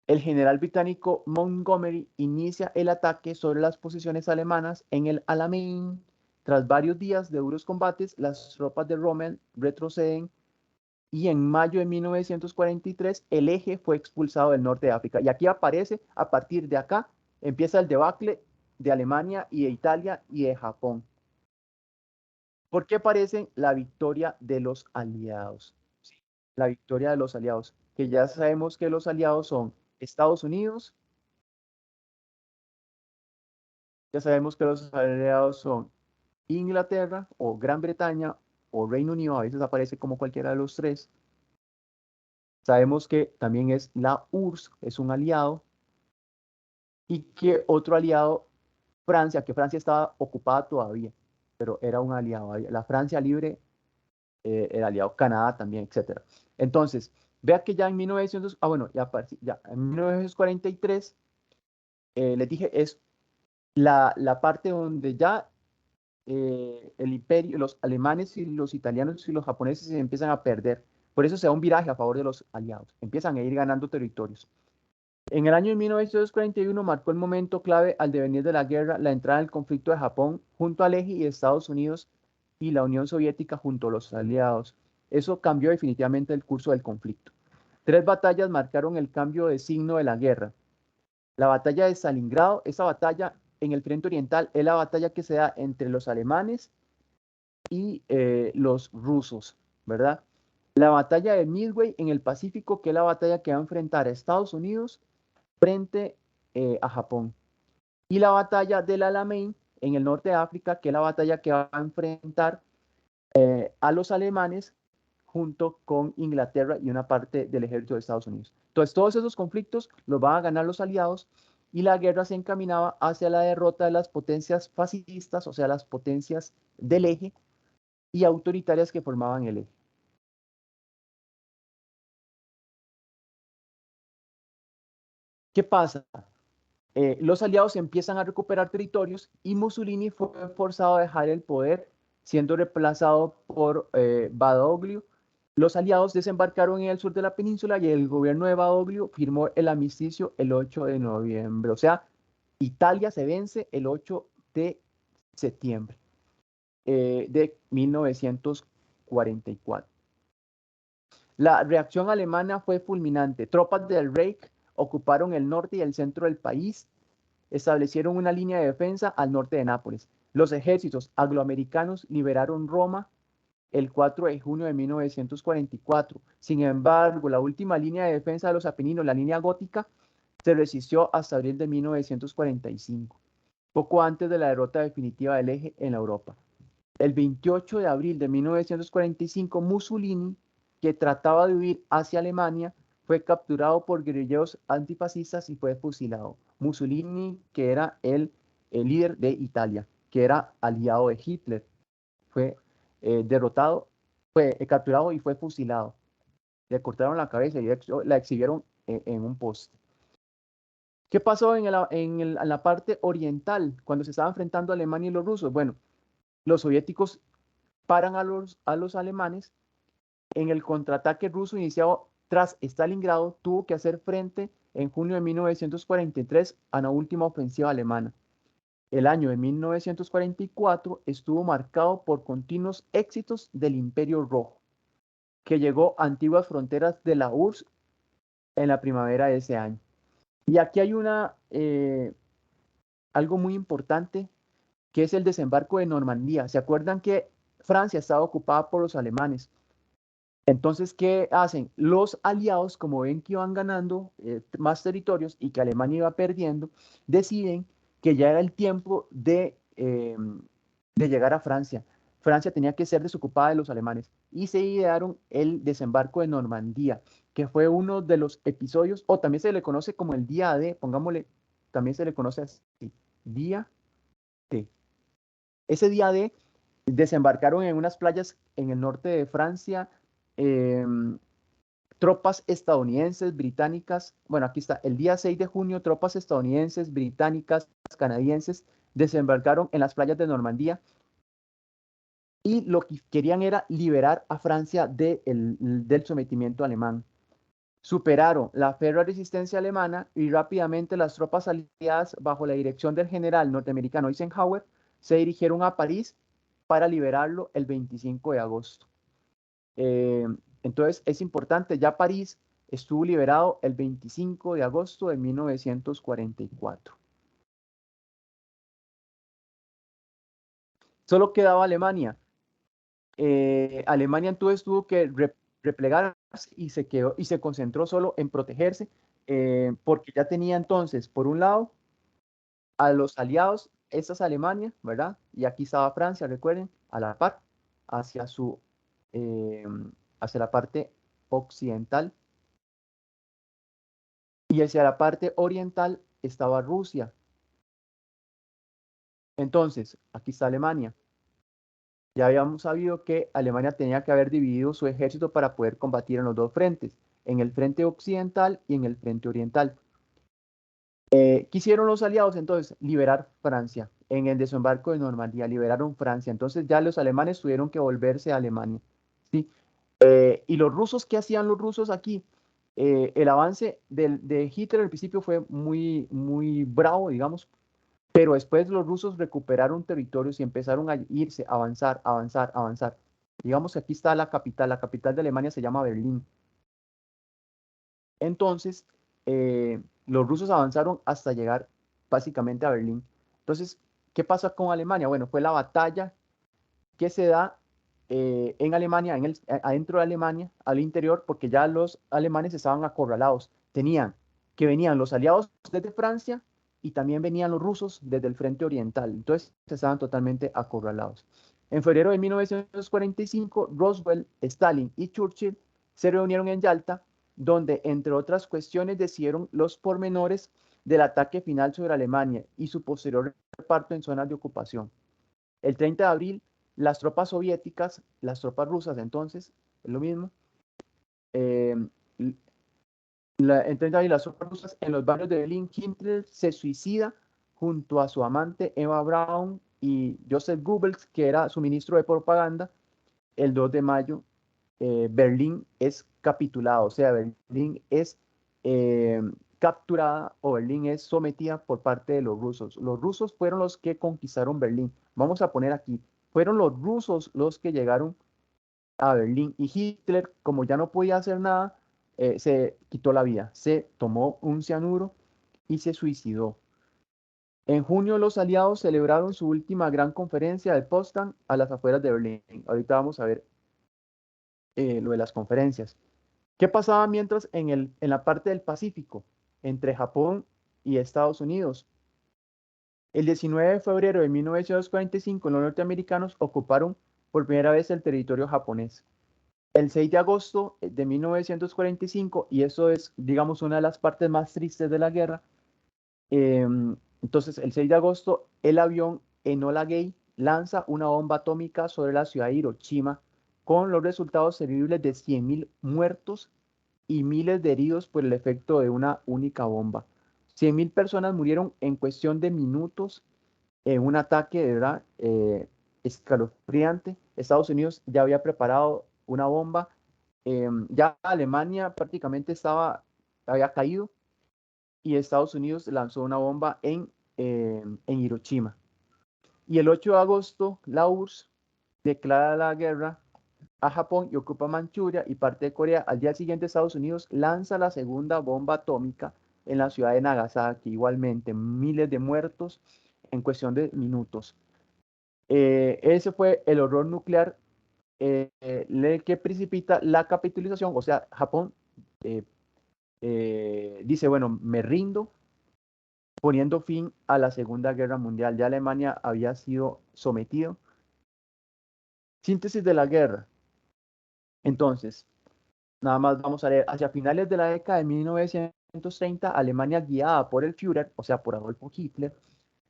el general británico Montgomery inicia el ataque sobre las posiciones alemanas en el Alamein. Tras varios días de duros combates, las tropas de Rommel retroceden y en mayo de 1943 el eje fue expulsado del norte de África. Y aquí aparece, a partir de acá, empieza el debacle de Alemania y de Italia y de Japón. ¿Por qué aparece la victoria de los aliados? Sí, la victoria de los aliados, que ya sabemos que los aliados son Estados Unidos, ya sabemos que los aliados son Inglaterra o Gran Bretaña o Reino Unido, a veces aparece como cualquiera de los tres. Sabemos que también es la URSS, es un aliado, y que otro aliado, Francia, que Francia estaba ocupada todavía, pero era un aliado. La Francia libre, el aliado Canadá también, etcétera. Entonces, vea que ya en 1900, bueno, ya en 1943, les dije, es la parte donde ya el imperio, los alemanes y los italianos y los japoneses se empiezan a perder. Por eso se da un viraje a favor de los aliados. Empiezan a ir ganando territorios. En el año de 1941 marcó el momento clave al devenir de la guerra, la entrada del conflicto de Japón junto al eje y Estados Unidos y la Unión Soviética junto a los aliados. Eso cambió definitivamente el curso del conflicto. Tres batallas marcaron el cambio de signo de la guerra. La batalla de Stalingrado, esa batalla en el frente oriental es la batalla que se da entre los alemanes y los rusos, ¿verdad? La batalla de Midway en el Pacífico, que es la batalla que va a enfrentar a Estados Unidos frente a Japón. Y la batalla del Alamein en el norte de África, que es la batalla que va a enfrentar a los alemanes junto con Inglaterra y una parte del ejército de Estados Unidos. Entonces, todos esos conflictos los van a ganar los aliados y la guerra se encaminaba hacia la derrota de las potencias fascistas, o sea, las potencias del eje y autoritarias que formaban el eje. ¿Qué pasa? Los aliados empiezan a recuperar territorios y Mussolini fue forzado a dejar el poder, siendo reemplazado por Badoglio. Los aliados desembarcaron en el sur de la península y el gobierno de Badoglio firmó el armisticio el 8 de noviembre. O sea, Italia se vence el 8 de septiembre de 1944. La reacción alemana fue fulminante. Tropas del Reich ocuparon el norte y el centro del país, establecieron una línea de defensa al norte de Nápoles. Los ejércitos angloamericanos liberaron Roma el 4 de junio de 1944. Sin embargo, la última línea de defensa de los Apeninos, la línea gótica, se resistió hasta abril de 1945, poco antes de la derrota definitiva del eje en Europa. El 28 de abril de 1945, Mussolini que trataba de huir hacia Alemania, fue capturado por guerrilleros antifascistas y fue fusilado. Mussolini, que era el líder de Italia, que era aliado de Hitler, fue derrotado, fue capturado y fue fusilado. Le cortaron la cabeza y la exhibieron en un poste. ¿Qué pasó en la parte oriental cuando se estaba enfrentando a Alemania y los rusos? Bueno, los soviéticos paran a los alemanes. En el contraataque ruso iniciado tras Stalingrado, tuvo que hacer frente en junio de 1943 a la última ofensiva alemana. El año de 1944 estuvo marcado por continuos éxitos del Imperio Rojo, que llegó a antiguas fronteras de la URSS en la primavera de ese año. Y aquí hay algo muy importante, que es el desembarco de Normandía. ¿Se acuerdan que Francia estaba ocupada por los alemanes? Entonces, ¿qué hacen? Los aliados, como ven que iban ganando más territorios y que Alemania iba perdiendo, deciden que ya era el tiempo de llegar a Francia. Francia tenía que ser desocupada de los alemanes y se idearon el desembarco de Normandía, que fue uno de los episodios, o también se le conoce como el día D, pongámosle, también se le conoce así, día D. Ese día D desembarcaron en unas playas en el norte de Francia, eh, tropas estadounidenses, británicas, bueno, aquí está, el día 6 de junio, tropas estadounidenses, británicas, canadienses, desembarcaron en las playas de Normandía y lo que querían era liberar a Francia del sometimiento alemán. Superaron la férrea resistencia alemana y rápidamente las tropas aliadas bajo la dirección del general norteamericano Eisenhower se dirigieron a París para liberarlo el 25 de agosto. Entonces es importante, ya París estuvo liberado el 25 de agosto de 1944. Solo quedaba Alemania. Alemania entonces tuvo que replegarse y se quedó y se concentró solo en protegerse, porque ya tenía entonces, por un lado, a los aliados, esa es Alemania, ¿verdad? Y aquí estaba Francia, recuerden, a la par, hacia eh, hacia la parte occidental, y hacia la parte oriental estaba Rusia. Entonces, aquí está Alemania. Ya habíamos sabido que Alemania tenía que haber dividido su ejército para poder combatir en los dos frentes, en el frente occidental y en el frente oriental. Quisieron los aliados entonces liberar Francia. En el desembarco de Normandía liberaron Francia. Entonces ya los alemanes tuvieron que volverse a Alemania. ¿Sí? ¿Y los rusos qué hacían los rusos aquí? El avance de Hitler al principio fue muy, muy bravo, digamos, pero después los rusos recuperaron territorios y empezaron a irse, avanzar, avanzar, avanzar. Digamos que aquí está la capital de Alemania se llama Berlín. Entonces, los rusos avanzaron hasta llegar básicamente a Berlín. Entonces, ¿qué pasa con Alemania? Bueno, fue la batalla que se da en Alemania, adentro de Alemania, al interior, porque ya los alemanes estaban acorralados. Tenían que venían los aliados desde Francia y también venían los rusos desde el frente oriental. Entonces, estaban totalmente acorralados. En febrero de 1945, Roosevelt, Stalin y Churchill se reunieron en Yalta, donde, entre otras cuestiones, decidieron los pormenores del ataque final sobre Alemania y su posterior reparto en zonas de ocupación. El 30 de abril, las tropas soviéticas, las tropas rusas entonces, es lo mismo, eh, el 30 de abril, las tropas rusas en los barrios de Berlín, Hitler se suicida junto a su amante Eva Braun y Joseph Goebbels, que era su ministro de propaganda. El 2 de mayo, Berlín es capitulado, o sea, Berlín es capturada o Berlín es sometida por parte de los rusos. Los rusos fueron los que conquistaron Berlín. Vamos a poner aquí, fueron los rusos los que llegaron a Berlín y Hitler, como ya no podía hacer nada, se quitó la vida, se tomó un cianuro y se suicidó. En junio los aliados celebraron su última gran conferencia de Potsdam a las afueras de Berlín. Ahorita vamos a ver lo de las conferencias. ¿Qué pasaba mientras en la parte del Pacífico, entre Japón y Estados Unidos? El 19 de febrero de 1945, los norteamericanos ocuparon por primera vez el territorio japonés. El 6 de agosto de 1945, y eso es, digamos, una de las partes más tristes de la guerra. Entonces, el 6 de agosto, el avión Enola Gay lanza una bomba atómica sobre la ciudad de Hiroshima, con los resultados terribles de 100.000 muertos y miles de heridos por el efecto de una única bomba. 100.000 personas murieron en cuestión de minutos en un ataque de verdad escalofriante. Estados Unidos ya había preparado una bomba. Ya Alemania prácticamente había caído, y Estados Unidos lanzó una bomba en Hiroshima. Y el 8 de agosto, la URSS declara la guerra a Japón y ocupa Manchuria y parte de Corea. Al día siguiente, Estados Unidos lanza la segunda bomba atómica en la ciudad de Nagasaki. Igualmente, miles de muertos en cuestión de minutos. Ese fue el horror nuclear que precipita la capitalización. O sea, Japón eh, dice, bueno, me rindo, poniendo fin a la Segunda Guerra Mundial. Ya Alemania había sido sometido. Síntesis de la guerra. Entonces, nada más vamos a leer, hacia finales de la década de 1930, Alemania, guiada por el Führer, o sea, por Adolfo Hitler,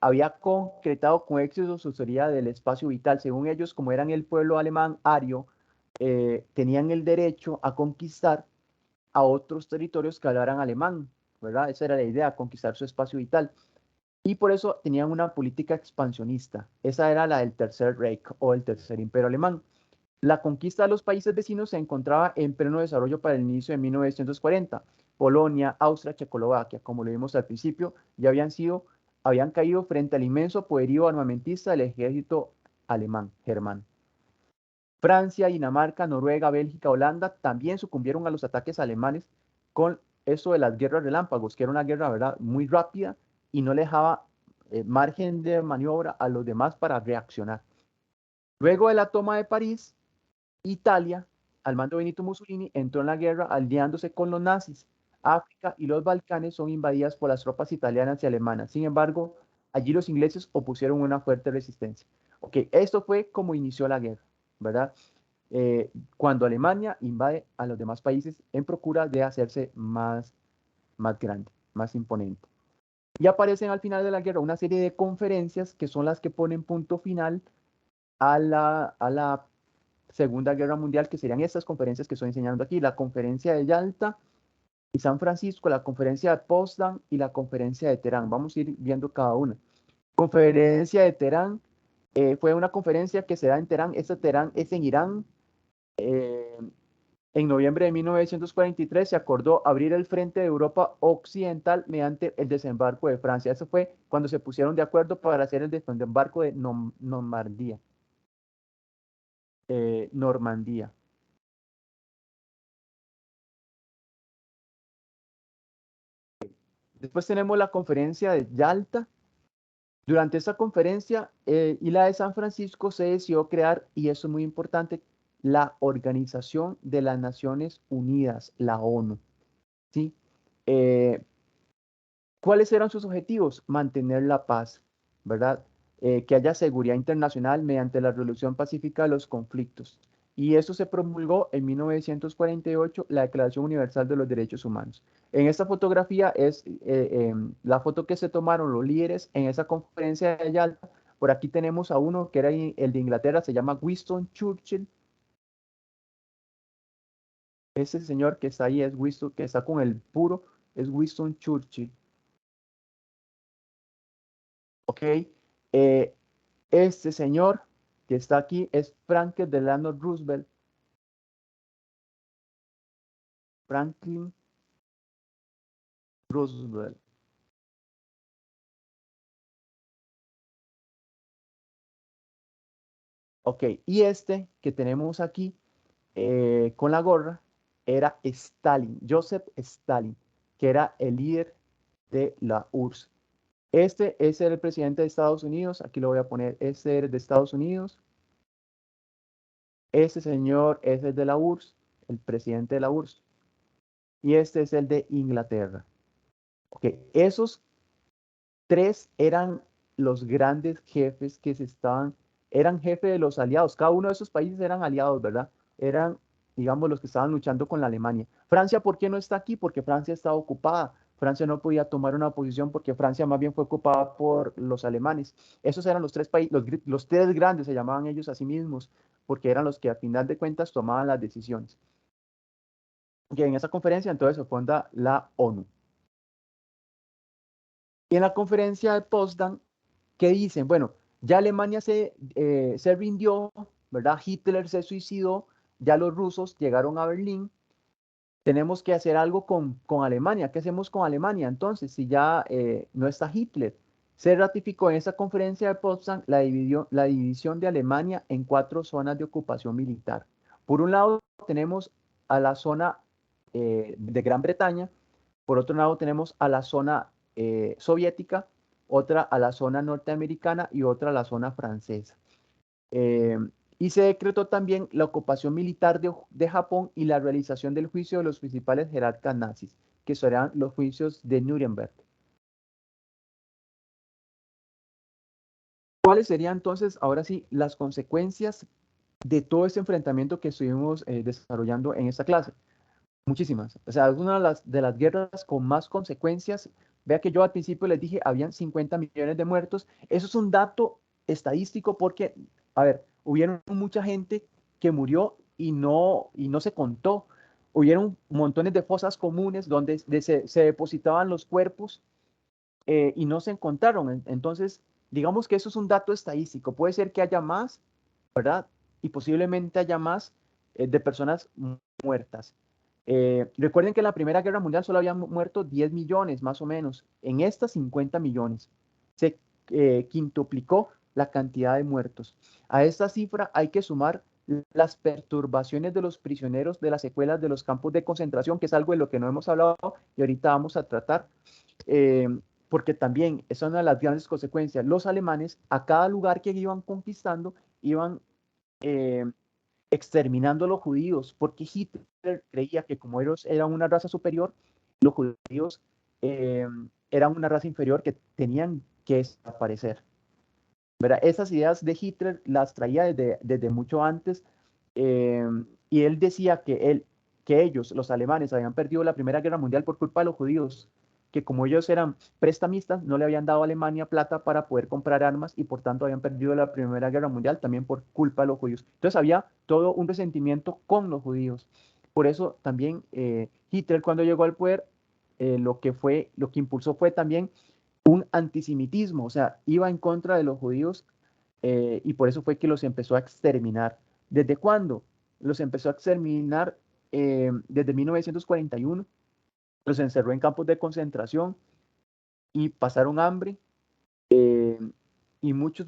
había concretado con éxito su teoría del espacio vital. Según ellos, como eran el pueblo alemán ario, tenían el derecho a conquistar a otros territorios que hablaran alemán, ¿verdad? Esa era la idea, conquistar su espacio vital. Y por eso tenían una política expansionista. Esa era la del Tercer Reich o el Tercer Imperio Alemán. La conquista de los países vecinos se encontraba en pleno desarrollo para el inicio de 1940. Polonia, Austria, Checoslovaquia, como lo vimos al principio, ya habían caído frente al inmenso poderío armamentista del ejército alemán, germán. Francia, Dinamarca, Noruega, Bélgica, Holanda también sucumbieron a los ataques alemanes con eso de las guerras relámpagos, que era una guerra, ¿verdad?, muy rápida y no le dejaba margen de maniobra a los demás para reaccionar. Luego de la toma de París, Italia, al mando de Benito Mussolini, entró en la guerra aliándose con los nazis. África y los Balcanes son invadidas por las tropas italianas y alemanas. Sin embargo, allí los ingleses opusieron una fuerte resistencia. Ok, esto fue como inició la guerra, ¿verdad? Cuando Alemania invade a los demás países en procura de hacerse más grande, más imponente. Y aparecen al final de la guerra una serie de conferencias que son las que ponen punto final a la Segunda Guerra Mundial, que serían estas conferencias que estoy enseñando aquí: la conferencia de Yalta y San Francisco, la conferencia de Potsdam y la conferencia de Teherán. Vamos a ir viendo cada una. Conferencia de Teherán fue una conferencia que se da en Teherán. Esta Teherán es en Irán. Eh, en noviembre de 1943 se acordó abrir el frente de Europa Occidental mediante el desembarco de Francia. Eso fue cuando se pusieron de acuerdo para hacer el desembarco de Normandía. Normandía. Después tenemos la conferencia de Yalta. Durante esta conferencia y la de San Francisco se decidió crear, y eso es muy importante, la Organización de las Naciones Unidas, la ONU. ¿Sí? Eh, ¿Cuáles eran sus objetivos? Mantener la paz, ¿verdad? Que haya seguridad internacional mediante la resolución pacífica de los conflictos. Y eso se promulgó en 1948, la Declaración Universal de los Derechos Humanos. En esta fotografía es la foto que se tomaron los líderes en esa conferencia de Yalta. Por aquí tenemos a uno que era el de Inglaterra, se llama Winston Churchill. Ese señor que está ahí es Winston, que está con el puro, es Winston Churchill. ¿Ok? Este señor que está aquí es Franklin Delano Roosevelt. Franklin Roosevelt. Ok, y este que tenemos aquí con la gorra era Stalin, Joseph Stalin, que era el líder de la URSS. Este es el presidente de Estados Unidos. Aquí lo voy a poner. Este es de Estados Unidos. Este señor es el de la URSS, el presidente de la URSS. Y este es el de Inglaterra. Ok, esos tres eran los grandes jefes eran jefes de los aliados. Cada uno de esos países eran aliados, ¿verdad? Eran digamos, los que estaban luchando con la Alemania. Francia, ¿por qué no está aquí? Porque Francia estaba ocupada. Francia no podía tomar una posición porque Francia más bien fue ocupada por los alemanes. Esos eran los tres países, los tres grandes se llamaban ellos a sí mismos, porque eran los que a final de cuentas tomaban las decisiones. Y en esa conferencia entonces se funda la ONU. Y en la conferencia de Potsdam, ¿qué dicen? Bueno, ya Alemania se rindió, ¿verdad? Hitler se suicidó, ya los rusos llegaron a Berlín, tenemos que hacer algo con Alemania. ¿Qué hacemos con Alemania? Entonces, si ya no está Hitler, se ratificó en esa conferencia de Potsdam la división de Alemania en 4 zonas de ocupación militar. Por un lado, tenemos a la zona de Gran Bretaña, por otro lado, tenemos a la zona soviética, otra a la zona norteamericana y otra a la zona francesa. Eh, y se decretó también la ocupación militar de Japón y la realización del juicio de los principales jerarcas nazis, que serán los juicios de Nuremberg. ¿Cuáles serían entonces, ahora sí, las consecuencias de todo este enfrentamiento que estuvimos desarrollando en esta clase? Muchísimas. O sea, es una de las guerras con más consecuencias. Vea que yo al principio les dije, habían 50 millones de muertos. Eso es un dato estadístico porque, a ver, hubieron mucha gente que murió y no se contó. Hubieron montones de fosas comunes donde se depositaban los cuerpos y no se encontraron. Entonces, digamos que eso es un dato estadístico. Puede ser que haya más, ¿verdad? Y posiblemente haya más de personas muertas. Recuerden que en la Primera Guerra Mundial solo habían muerto 10 millones, más o menos. En esta, 50 millones. Se quintuplicó la cantidad de muertos. A esta cifra hay que sumar las perturbaciones de los prisioneros de las secuelas de los campos de concentración, que es algo de lo que no hemos hablado y ahorita vamos a tratar, eh, porque también es una de las grandes consecuencias. Los alemanes, a cada lugar que iban conquistando, iban eh, exterminando a los judíos, porque Hitler creía que como ellos eran una raza superior, los judíos eh, eran una raza inferior que tenían que desaparecer. ¿Verdad? Esas ideas de Hitler las traía desde mucho antes eh, y él decía que ellos, los alemanes, habían perdido la Primera Guerra Mundial por culpa de los judíos, que como ellos eran prestamistas, no le habían dado a Alemania plata para poder comprar armas y por tanto habían perdido la Primera Guerra Mundial también por culpa de los judíos. Entonces había todo un resentimiento con los judíos. Por eso también Hitler cuando llegó al poder, lo que impulsó fue también un antisemitismo, o sea, iba en contra de los judíos y por eso fue que los empezó a exterminar. ¿Desde cuándo? Los empezó a exterminar desde 1941, los encerró en campos de concentración y pasaron hambre eh, y muchos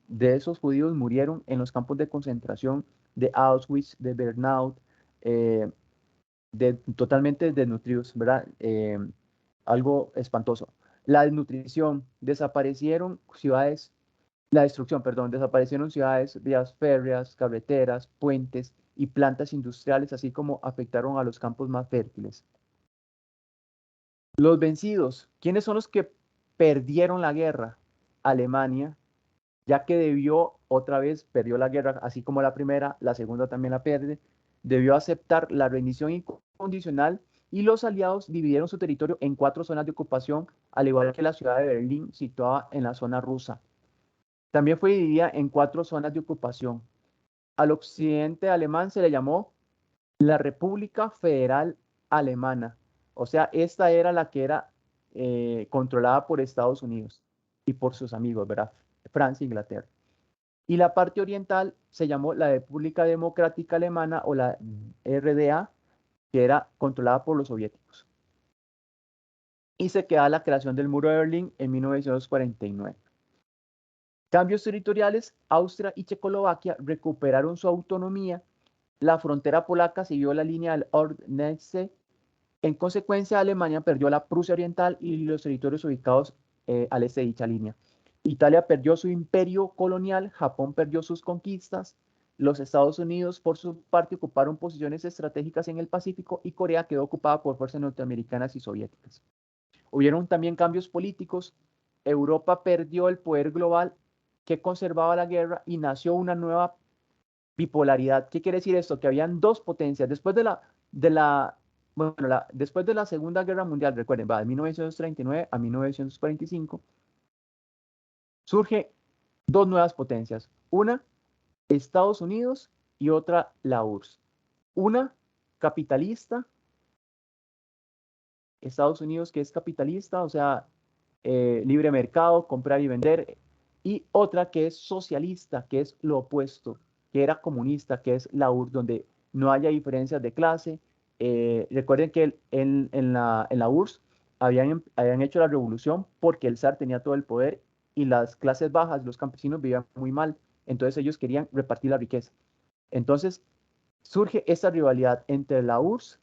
de esos judíos murieron en los campos de concentración de Auschwitz, de Bernaut, eh, totalmente desnutridos, ¿verdad? Algo espantoso. La desnutrición, desaparecieron ciudades, la destrucción, perdón, desaparecieron ciudades, vías férreas, carreteras, puentes y plantas industriales, así como afectaron a los campos más fértiles. Los vencidos, ¿quiénes son los que perdieron la guerra? Alemania, ya que otra vez, perdió la guerra, así como la primera, la segunda también la pierde, debió aceptar la rendición incondicional y los aliados dividieron su territorio en 4 zonas de ocupación, al igual que la ciudad de Berlín, situada en la zona rusa. También fue dividida en 4 zonas de ocupación. Al occidente alemán se le llamó la República Federal Alemana. O sea, esta era la que era controlada por Estados Unidos y por sus amigos, ¿verdad? Francia e Inglaterra. Y la parte oriental se llamó la República Democrática Alemana o la RDA, que era controlada por los soviéticos. Y se queda la creación del Muro de Berlín en 1949. Cambios territoriales, Austria y Checoslovaquia recuperaron su autonomía. La frontera polaca siguió la línea del Ordnance. En consecuencia, Alemania perdió la Prusia Oriental y los territorios ubicados al este de dicha línea. Italia perdió su imperio colonial, Japón perdió sus conquistas, los Estados Unidos, por su parte, ocuparon posiciones estratégicas en el Pacífico y Corea quedó ocupada por fuerzas norteamericanas y soviéticas. Hubieron también cambios políticos. Europa perdió el poder global que conservaba la guerra y nació una nueva Bipolaridad. ¿Qué quiere decir esto? Que habían dos potencias. Después de la Segunda Guerra Mundial, recuerden, va de 1939 a 1945, surge dos nuevas potencias. Una, Estados Unidos, y otra, la URSS. Una, capitalista, Estados Unidos, que es capitalista, o sea, libre mercado, comprar y vender, y otra que es socialista, que es lo opuesto, que era comunista, que es la URSS, donde no haya diferencias de clase. Recuerden que en la URSS habían hecho la revolución porque el zar tenía todo el poder y las clases bajas, los campesinos vivían muy mal, entonces ellos querían repartir la riqueza. Entonces surge esta rivalidad entre la URSS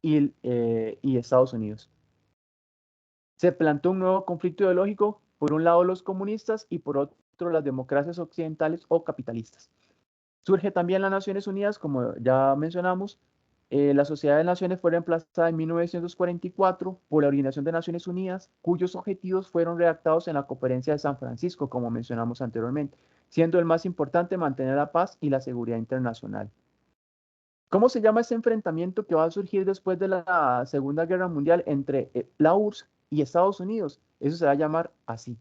y Estados Unidos. Se planteó un nuevo conflicto ideológico, por un lado los comunistas y por otro las democracias occidentales o capitalistas. Surge también las Naciones Unidas, como ya mencionamos. La Sociedad de Naciones fue reemplazada en 1944 por la Organización de Naciones Unidas, cuyos objetivos fueron redactados en la Conferencia de San Francisco, como mencionamos anteriormente, siendo el más importante mantener la paz y la seguridad internacional. ¿Cómo se llama ese enfrentamiento que va a surgir después de la Segunda Guerra Mundial entre la URSS y Estados Unidos? Eso se va a llamar así,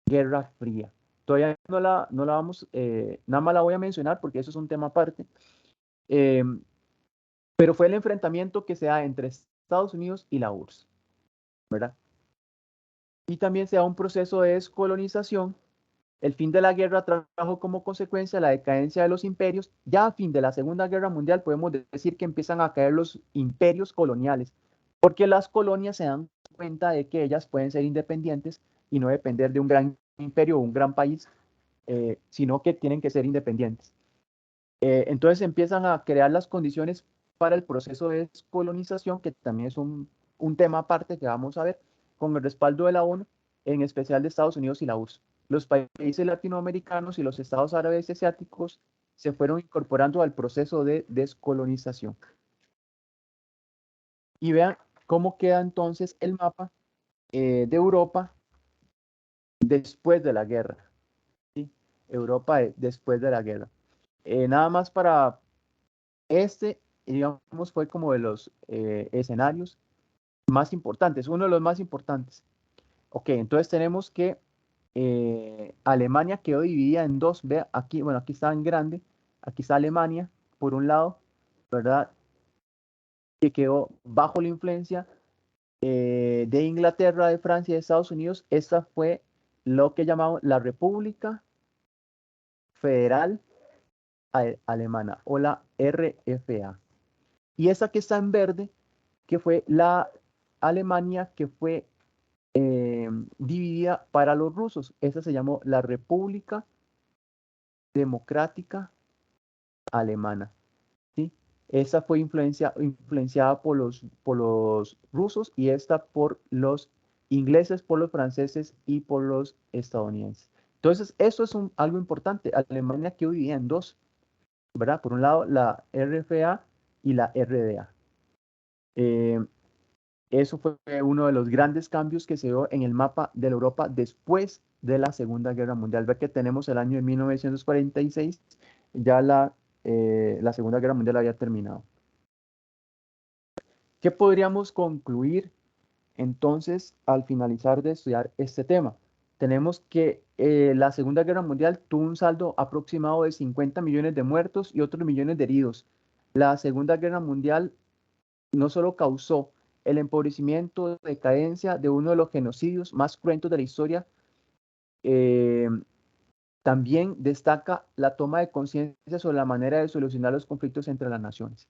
Guerra Fría. Todavía no la vamos, nada más la voy a mencionar porque eso es un tema aparte. Pero fue el enfrentamiento que se da entre Estados Unidos y la URSS, ¿verdad? Y también se da un proceso de descolonización. El fin de la guerra trajo como consecuencia la decadencia de los imperios. Ya a fin de la Segunda Guerra Mundial podemos decir que empiezan a caer los imperios coloniales, porque las colonias se dan cuenta de que ellas pueden ser independientes y no depender de un gran imperio o un gran país, sino que tienen que ser independientes. Entonces empiezan a crear las condiciones para el proceso de descolonización, que también es un tema aparte que vamos a ver, con el respaldo de la ONU, en especial de Estados Unidos y la URSS. Los países latinoamericanos y los estados árabes y asiáticos se fueron incorporando al proceso de descolonización. Y vean cómo queda entonces el mapa de Europa después de la guerra. ¿Sí? Europa después de la guerra. Nada más para digamos, fue como de los escenarios más importantes, uno de los más importantes. Ok, entonces tenemos que Alemania quedó dividida en dos. Ve aquí, bueno, aquí está en grande. Aquí está Alemania, por un lado, ¿verdad? Que quedó bajo la influencia de Inglaterra, de Francia y de Estados Unidos. Esta fue lo que llamamos la República Federal Alemana o la RFA. Y esa que está en verde, que fue la Alemania que fue dividida para los rusos. Esa se llamó la República Democrática Alemana. ¿Sí? Esa fue influenciada por los rusos y esta por los ingleses, por los franceses y por los estadounidenses. Entonces, eso es algo importante. Alemania quedó dividida en dos, ¿verdad? Por un lado, la RFA y la RDA. Eso fue uno de los grandes cambios que se dio en el mapa de la Europa después de la Segunda Guerra Mundial. Ve que tenemos el año de 1946, ya la Segunda Guerra Mundial había terminado. ¿Qué podríamos concluir entonces al finalizar de estudiar este tema? Tenemos que la Segunda Guerra Mundial tuvo un saldo aproximado de 50 millones de muertos y otros millones de heridos. La Segunda Guerra Mundial no solo causó el empobrecimiento, decadencia de uno de los genocidios más cruentos de la historia, eh, también destaca la toma de conciencia sobre la manera de solucionar los conflictos entre las naciones.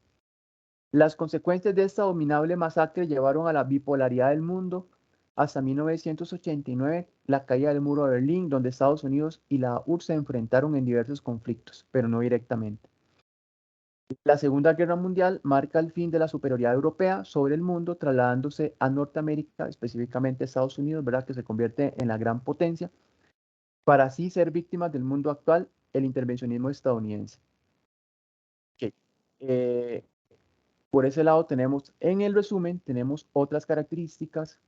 Las consecuencias de esta abominable masacre llevaron a la bipolaridad del mundo hasta 1989, la caída del muro de Berlín, donde Estados Unidos y la URSS se enfrentaron en diversos conflictos, pero no directamente. La Segunda Guerra Mundial marca el fin de la superioridad europea sobre el mundo, trasladándose a Norteamérica, específicamente Estados Unidos, ¿verdad? Que se convierte en la gran potencia, para así ser víctimas del mundo actual, el intervencionismo estadounidense. Okay. Por ese lado tenemos, en el resumen, tenemos otras características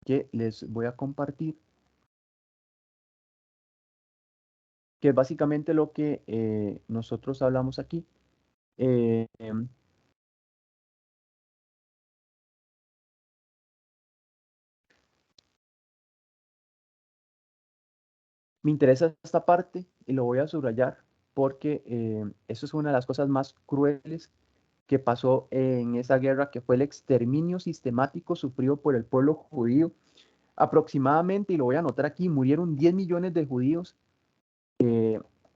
que les voy a compartir. que es básicamente lo que nosotros hablamos aquí. Eh, em, Me interesa esta parte y lo voy a subrayar porque eso es una de las cosas más crueles que pasó en esa guerra, que fue el exterminio sistemático sufrido por el pueblo judío. Aproximadamente, y lo voy a anotar aquí, murieron 10 millones de judíos,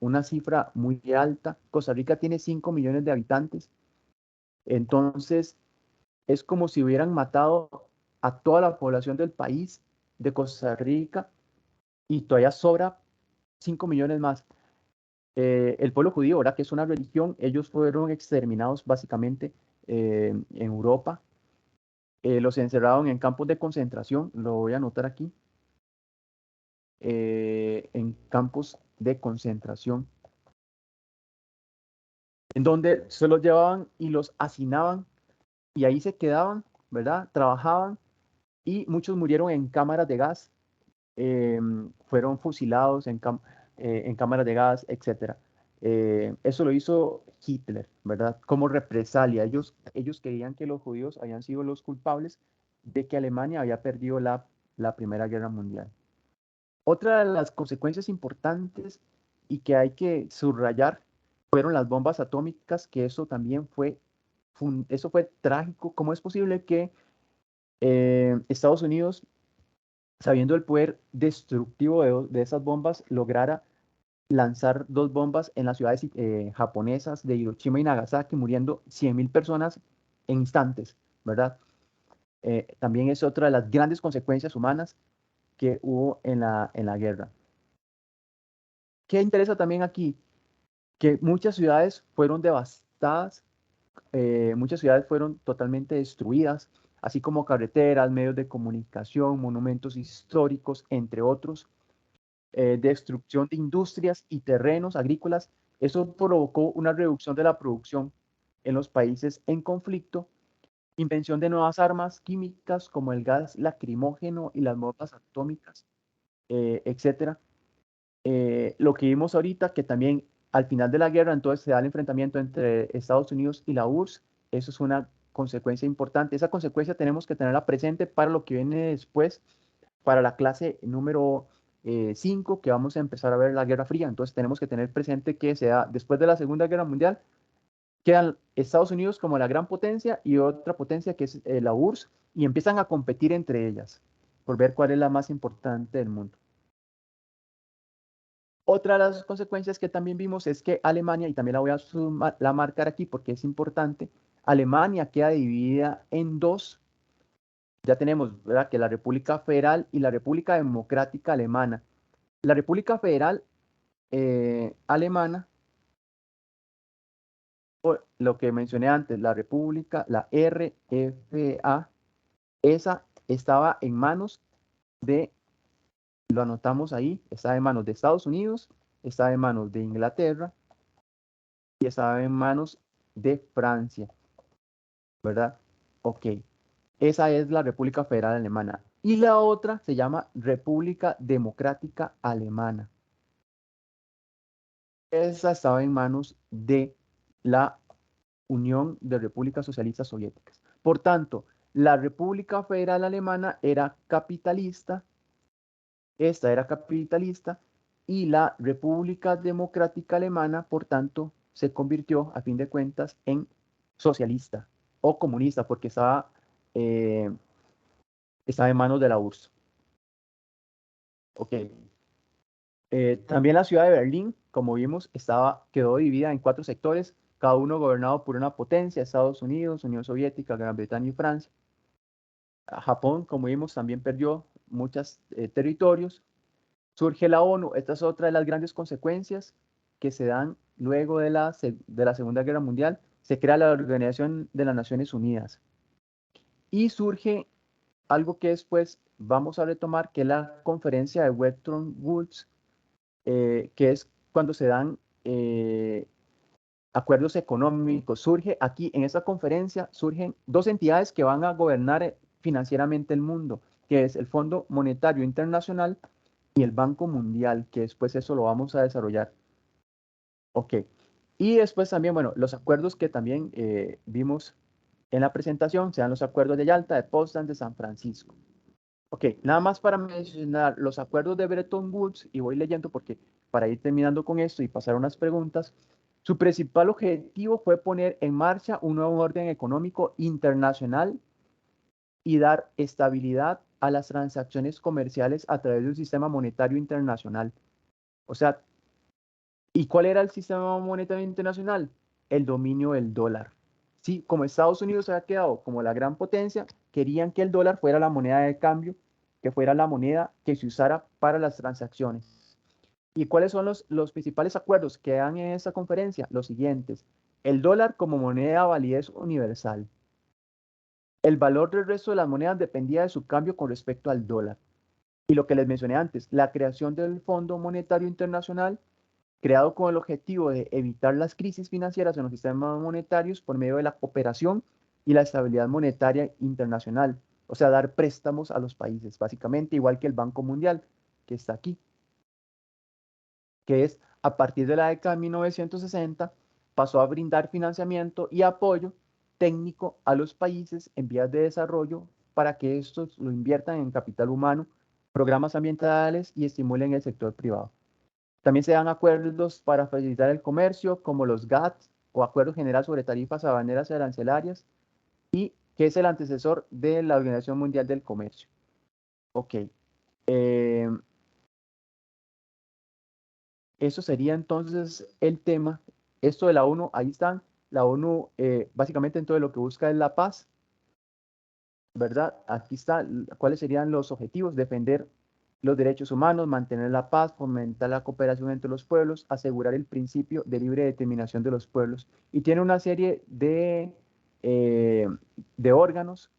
una cifra muy alta. Costa Rica tiene 5 millones de habitantes, entonces es como si hubieran matado a toda la población del país de Costa Rica y todavía sobra 5 millones más. El pueblo judío, ¿verdad? Que es una religión, ellos fueron exterminados básicamente en Europa. Los encerraron en campos de concentración, lo voy a anotar aquí, en campos de concentración, en donde se los llevaban y los hacinaban y ahí se quedaban, ¿verdad? Trabajaban y muchos murieron en cámaras de gas, fueron fusilados en cámaras de gas, etcétera. Eso lo hizo Hitler, ¿verdad? Como represalia. Ellos querían que los judíos habían sido los culpables de que Alemania había perdido la Primera Guerra Mundial. Otra de las consecuencias importantes y que hay que subrayar fueron las bombas atómicas, que eso también eso fue trágico. ¿Cómo es posible que Estados Unidos, sabiendo el poder destructivo de esas bombas, lograra lanzar dos bombas en las ciudades japonesas de Hiroshima y Nagasaki, muriendo 100.000 personas en instantes, ¿verdad? También es otra de las grandes consecuencias humanas que hubo en la guerra. ¿Qué interesa también aquí? Que muchas ciudades fueron devastadas, muchas ciudades fueron totalmente destruidas, así como carreteras, medios de comunicación, monumentos históricos, entre otros. Destrucción de industrias y terrenos agrícolas. Eso provocó una reducción de la producción en los países en conflicto, invención de nuevas armas químicas como el gas lacrimógeno y las bombas atómicas, etcétera. Lo que vimos ahorita, que también al final de la guerra, entonces se da el enfrentamiento entre Estados Unidos y la URSS, eso es una consecuencia importante. Esa consecuencia tenemos que tenerla presente para lo que viene después, para la clase número 5, que vamos a empezar a ver la Guerra Fría. Entonces tenemos que tener presente que se da después de la Segunda Guerra Mundial, quedan Estados Unidos como la gran potencia y otra potencia que es la URSS, y empiezan a competir entre ellas por ver cuál es la más importante del mundo. Otra de las consecuencias que también vimos es que Alemania, y también la voy a marcar aquí porque es importante, Alemania queda dividida en dos. Ya tenemos, ¿verdad?, que la República Federal y la República Democrática Alemana. La República Federal Alemana, o lo que mencioné antes, la República, la RFA, esa estaba en manos de, lo anotamos ahí, estaba en manos de Estados Unidos, estaba en manos de Inglaterra y estaba en manos de Francia, ¿verdad? Ok, esa es la República Federal Alemana. Y la otra se llama República Democrática Alemana. Esa estaba en manos de la Unión de Repúblicas Socialistas Soviéticas. Por tanto, la República Federal Alemana era capitalista, esta era capitalista, y la República Democrática Alemana, por tanto, se convirtió, a fin de cuentas, en socialista o comunista, porque estaba en manos de la URSS. Ok. También la ciudad de Berlín, como vimos, quedó dividida en 4 sectores, cada uno gobernado por una potencia: Estados Unidos, Unión Soviética, Gran Bretaña y Francia. Japón, como vimos, también perdió muchos territorios. Surge la ONU. Esta es otra de las grandes consecuencias que se dan luego de la Segunda Guerra Mundial. Se crea la Organización de las Naciones Unidas. Y surge algo que después vamos a retomar, que es la conferencia de Bretton Woods, que es cuando se dan acuerdos económicos. Surge aquí, en esta conferencia, surgen dos entidades que van a gobernar financieramente el mundo, que es el Fondo Monetario Internacional y el Banco Mundial, que después eso lo vamos a desarrollar. Ok. Y después también, bueno, los acuerdos que también vimos en la presentación, sean los acuerdos de Yalta, de Potsdam, de San Francisco. Ok, nada más para mencionar los acuerdos de Bretton Woods, y voy leyendo porque para ir terminando con esto y pasar unas preguntas, su principal objetivo fue poner en marcha un nuevo orden económico internacional y dar estabilidad a las transacciones comerciales a través de un sistema monetario internacional. O sea, ¿y cuál era el sistema monetario internacional? El dominio del dólar. Sí, como Estados Unidos se había quedado como la gran potencia, querían que el dólar fuera la moneda de cambio, que fuera la moneda que se usara para las transacciones. ¿Y cuáles son los principales acuerdos que dan en esta conferencia? Los siguientes. El dólar como moneda de validez universal. El valor del resto de las monedas dependía de su cambio con respecto al dólar. Y lo que les mencioné antes, la creación del Fondo Monetario Internacional, creado con el objetivo de evitar las crisis financieras en los sistemas monetarios por medio de la cooperación y la estabilidad monetaria internacional. O sea, dar préstamos a los países, básicamente igual que el Banco Mundial, que está aquí, que es a partir de la década de 1960, pasó a brindar financiamiento y apoyo técnico a los países en vías de desarrollo para que estos lo inviertan en capital humano, programas ambientales y estimulen el sector privado. También se dan acuerdos para facilitar el comercio, como los GATT o Acuerdo General sobre Tarifas Aduaneras y Arancelarias, y que es el antecesor de la Organización Mundial del Comercio. Ok. Eh, Eso sería entonces el tema. Esto de la ONU, ahí están. La ONU básicamente en todo lo que busca es la paz, ¿verdad? Aquí está cuáles serían los objetivos: defender los derechos humanos, mantener la paz, fomentar la cooperación entre los pueblos, asegurar el principio de libre determinación de los pueblos. Y tiene una serie eh, de órganos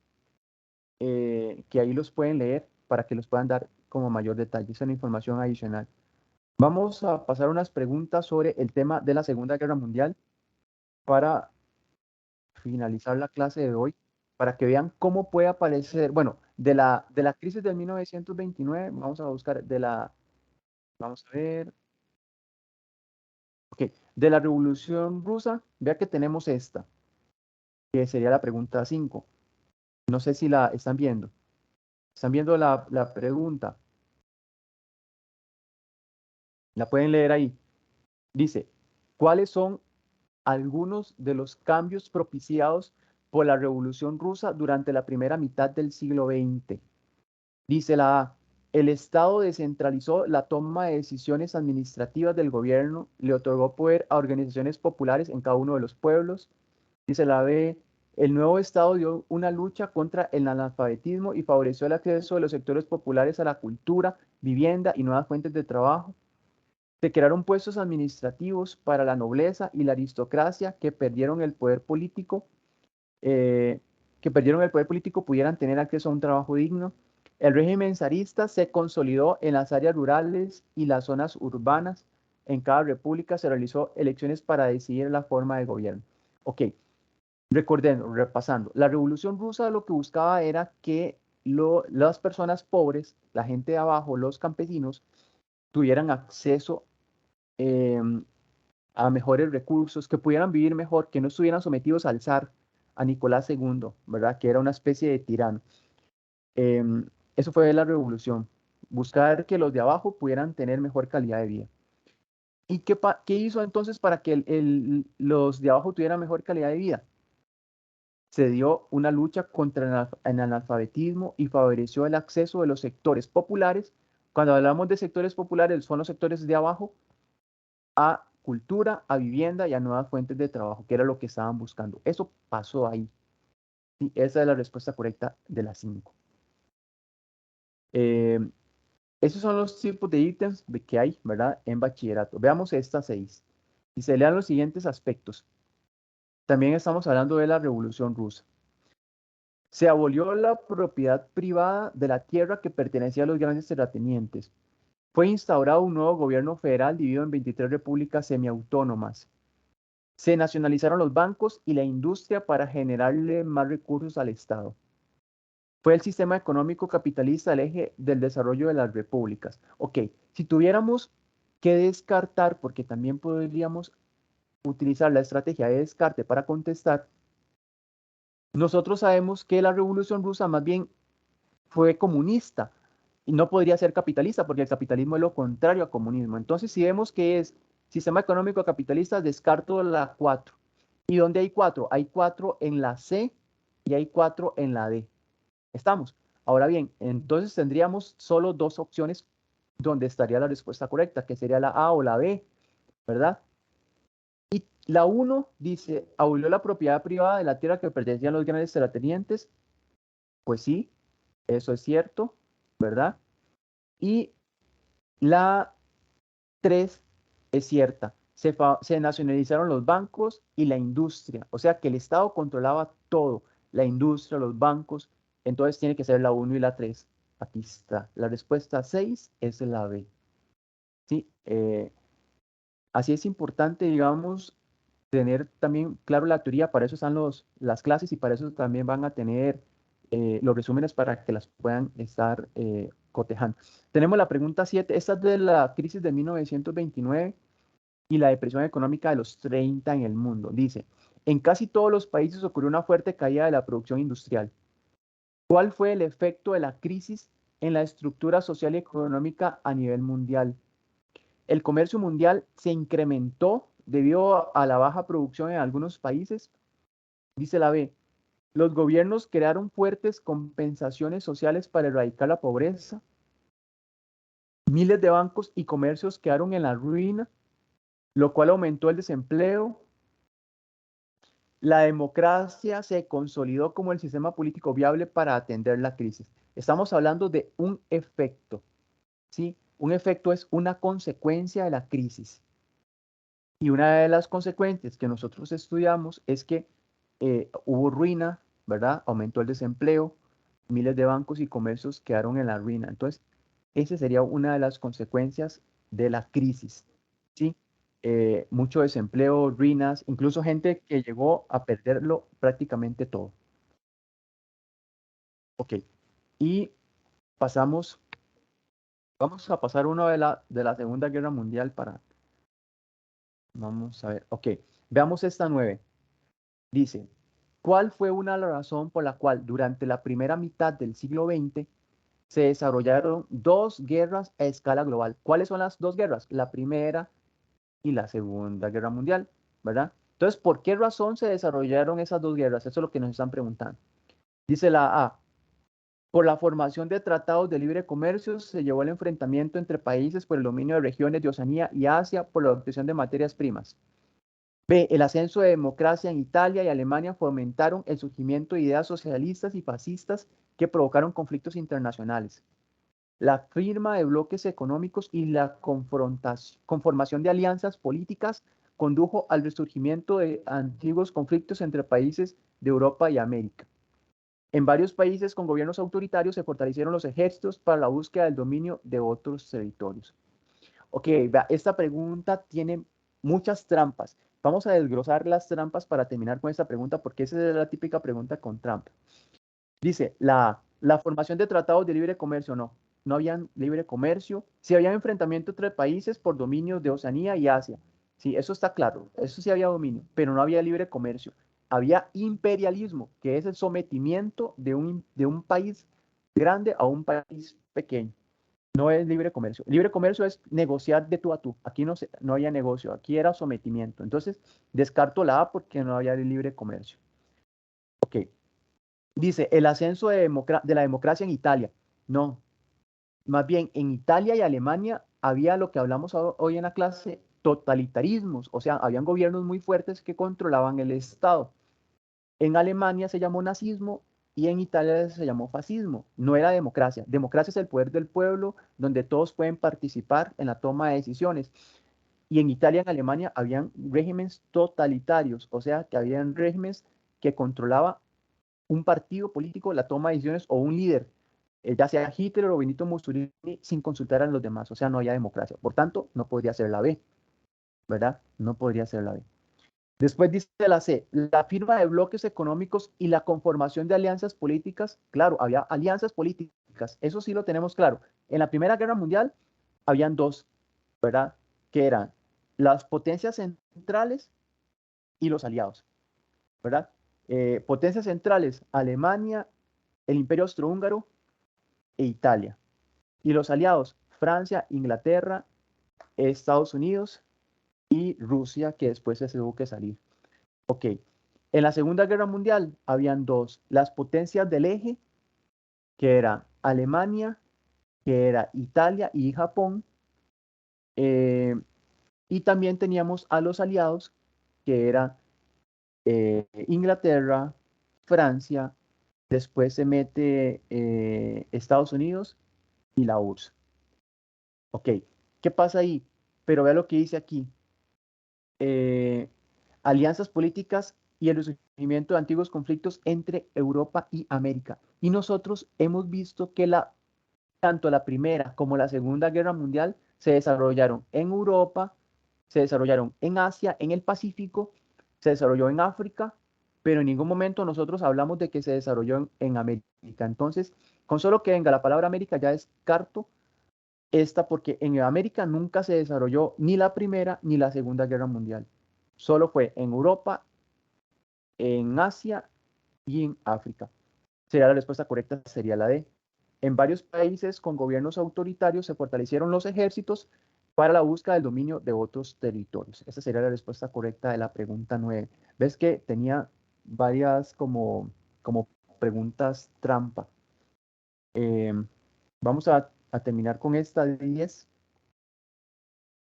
que ahí los pueden leer para que los puedan dar como mayor detalle. Esa es una información adicional. Vamos a pasar unas preguntas sobre el tema de la Segunda Guerra Mundial para finalizar la clase de hoy, para que vean cómo puede aparecer, bueno, de la crisis de 1929, vamos a buscar vamos a ver, ok, de la Revolución Rusa, vea que tenemos esta, que sería la pregunta 5. No sé si la están viendo. ¿Están viendo la pregunta? La pueden leer ahí. Dice, ¿cuáles son algunos de los cambios propiciados por la Revolución Rusa durante la primera mitad del siglo XX? Dice la A, el Estado descentralizó la toma de decisiones administrativas del gobierno, le otorgó poder a organizaciones populares en cada uno de los pueblos. Dice la B, el nuevo Estado dio una lucha contra el analfabetismo y favoreció el acceso de los sectores populares a la cultura, vivienda y nuevas fuentes de trabajo. Se crearon puestos administrativos para la nobleza y la aristocracia eh, que perdieron el poder político pudieran tener acceso a un trabajo digno. El régimen zarista se consolidó en las áreas rurales y las zonas urbanas. En cada república se realizó elecciones para decidir la forma de gobierno. Ok, recordemos, repasando, la Revolución Rusa lo que buscaba era que las personas pobres, la gente de abajo, los campesinos, tuvieran acceso eh, a mejores recursos, que pudieran vivir mejor, que no estuvieran sometidos al zar, a Nicolás II, ¿verdad? Que era una especie de tirano. Em, Eso fue la revolución, buscar que los de abajo pudieran tener mejor calidad de vida. ¿Y qué hizo entonces para que los de abajo tuvieran mejor calidad de vida? Se dio una lucha contra el analfabetismo y favoreció el acceso de los sectores populares. Cuando hablamos de sectores populares, son los sectores de abajo, a cultura, a vivienda y a nuevas fuentes de trabajo, que era lo que estaban buscando. Eso pasó ahí. Sí, esa es la respuesta correcta de las 5. Eh, Esos son los tipos de ítems que hay, ¿verdad? En bachillerato. Veamos estas 6. Y se lean los siguientes aspectos. También estamos hablando de la Revolución Rusa. Se abolió la propiedad privada de la tierra que pertenecía a los grandes terratenientes. Fue instaurado un nuevo gobierno federal dividido en 23 repúblicas semiautónomas. Se nacionalizaron los bancos y la industria para generarle más recursos al Estado. Fue el sistema económico capitalista el eje del desarrollo de las repúblicas. Ok, si tuviéramos que descartar, porque también podríamos utilizar la estrategia de descarte para contestar, nosotros sabemos que la Revolución Rusa más bien fue comunista y no podría ser capitalista porque el capitalismo es lo contrario a comunismo. Entonces, si vemos que es sistema económico capitalista, descarto la 4. ¿Y dónde hay 4? Hay 4 en la C y hay 4 en la D. ¿Estamos? Ahora bien, entonces tendríamos solo dos opciones donde estaría la respuesta correcta, que sería la A o la B, ¿verdad? Y la 1 dice, abolió la propiedad privada de la tierra que pertenecían a los grandes terratenientes. Pues sí, eso es cierto, ¿verdad? Y la 3 es cierta. Se nacionalizaron los bancos y la industria. O sea que el Estado controlaba todo, la industria, los bancos. Entonces tiene que ser la 1 y la 3. Aquí está. La respuesta 6 es la B. ¿Sí? Así es importante, digamos, tener también claro la teoría. Para eso están las clases y para eso también van a tener los resúmenes para que las puedan estar cotejando. Tenemos la pregunta 7. Esta es de la crisis de 1929 y la depresión económica de los 30 en el mundo. Dice, en casi todos los países ocurrió una fuerte caída de la producción industrial. ¿Cuál fue el efecto de la crisis en la estructura social y económica a nivel mundial? El comercio mundial se incrementó debido a la baja producción en algunos países. Dice la B, los gobiernos crearon fuertes compensaciones sociales para erradicar la pobreza. Miles de bancos y comercios quedaron en la ruina, lo cual aumentó el desempleo. La democracia se consolidó como el sistema político viable para atender la crisis. Estamos hablando de un efecto, ¿sí? Un efecto es una consecuencia de la crisis. Y una de las consecuencias que nosotros estudiamos es que hubo ruina, ¿verdad? Aumentó el desempleo, miles de bancos y comercios quedaron en la ruina. Entonces, esa sería una de las consecuencias de la crisis, ¿sí? Mucho desempleo, ruinas, incluso gente que llegó a perderlo prácticamente todo. Ok, y pasamos, vamos a pasar uno de la Segunda Guerra Mundial para, vamos a ver, ok, veamos esta 9. Dice, ¿cuál fue una razón por la cual durante la primera mitad del siglo XX se desarrollaron dos guerras a escala global? ¿Cuáles son las dos guerras? La primera y la Segunda Guerra Mundial, ¿verdad? Entonces, ¿por qué razón se desarrollaron esas dos guerras? Eso es lo que nos están preguntando. Dice la A, por la formación de tratados de libre comercio se llevó el enfrentamiento entre países por el dominio de regiones de Oceanía y Asia por la obtención de materias primas. B, el ascenso de democracia en Italia y Alemania fomentaron el surgimiento de ideas socialistas y fascistas que provocaron conflictos internacionales. La firma de bloques económicos y la conformación de alianzas políticas condujo al resurgimiento de antiguos conflictos entre países de Europa y América. En varios países con gobiernos autoritarios se fortalecieron los ejércitos para la búsqueda del dominio de otros territorios. Ok, esta pregunta tiene muchas trampas. Vamos a desglosar las trampas para terminar con esta pregunta porque esa es la típica pregunta con trampa. Dice, la formación de tratados de libre comercio, no había libre comercio. Sí había enfrentamiento entre países por dominios de Oceanía y Asia. Sí, eso está claro, eso sí había dominio, pero no había libre comercio. Había imperialismo, que es el sometimiento de un país grande a un país pequeño. No es libre comercio. Libre comercio es negociar de tú a tú. Aquí no había negocio, aquí era sometimiento. Entonces, descarto la A porque no había libre comercio. Ok. Dice, el ascenso de la democracia en Italia. No, más bien en Italia y Alemania había lo que hablamos hoy en la clase, totalitarismos. O sea, habían gobiernos muy fuertes que controlaban el Estado. En Alemania se llamó nazismo y en Italia se llamó fascismo. No era democracia. Democracia es el poder del pueblo donde todos pueden participar en la toma de decisiones. Y en Italia y en Alemania habían regímenes totalitarios, o sea, que habían regímenes que controlaba un partido político la toma de decisiones o un líder, ya sea Hitler o Benito Mussolini, sin consultar a los demás. O sea, no había democracia. Por tanto, no podría ser la B, ¿verdad? No podría ser la B. Después dice la C, la firma de bloques económicos y la conformación de alianzas políticas. Claro, había alianzas políticas, eso sí lo tenemos claro. En la Primera Guerra Mundial habían dos, ¿verdad? Que eran las potencias centrales y los aliados, ¿verdad? Potencias centrales, Alemania, el Imperio Austrohúngaro e Italia. Y los aliados, Francia, Inglaterra, Estados Unidos y Rusia, que después se tuvo que salir. Ok, en la Segunda Guerra Mundial habían dos, las potencias del eje, que era Alemania, que era Italia y Japón, eh, y también teníamos a los aliados, que era Inglaterra, Francia, después se mete Estados Unidos y la URSS. Ok, ¿qué pasa ahí? Pero vea lo que dice aquí. eh, Alianzas políticas y el resurgimiento de antiguos conflictos entre Europa y América. Y nosotros hemos visto que tanto la Primera como la Segunda Guerra Mundial se desarrollaron en Europa, se desarrollaron en Asia, en el Pacífico, se desarrolló en África, pero en ningún momento nosotros hablamos de que se desarrolló en América. Entonces, con solo que venga la palabra América ya descarto esta porque en América nunca se desarrolló ni la Primera ni la Segunda Guerra Mundial. Solo fue en Europa, en Asia y en África. Sería la respuesta correcta, sería la D. En varios países con gobiernos autoritarios se fortalecieron los ejércitos para la búsqueda del dominio de otros territorios. Esa sería la respuesta correcta de la pregunta 9. ¿Ves que tenía varias como preguntas trampa? Eh, Vamos a terminar con esta de 10.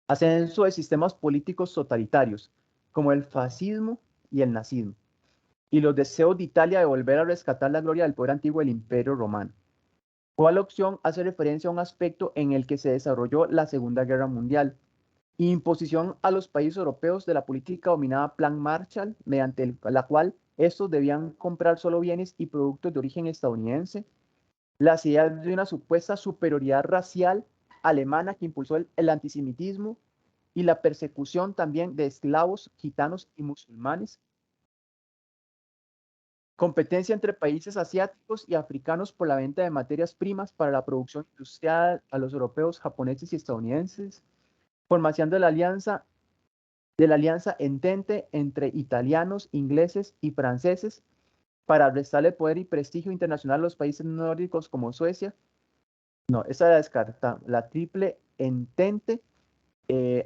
Ascenso de sistemas políticos totalitarios, como el fascismo y el nazismo, y los deseos de Italia de volver a rescatar la gloria del poder antiguo del Imperio Romano. ¿Cuál opción hace referencia a un aspecto en el que se desarrolló la Segunda Guerra Mundial? Imposición a los países europeos de la política dominada Plan Marshall, mediante la cual estos debían comprar solo bienes y productos de origen estadounidense. Las ideas de una supuesta superioridad racial alemana que impulsó el antisemitismo y la persecución también de esclavos, gitanos y musulmanes. Competencia entre países asiáticos y africanos por la venta de materias primas para la producción industrial a los europeos, japoneses y estadounidenses. Formación de la alianza Entente entre italianos, ingleses y franceses para restarle poder y prestigio internacional a los países nórdicos como Suecia. No, esa la descarta. La triple Entente,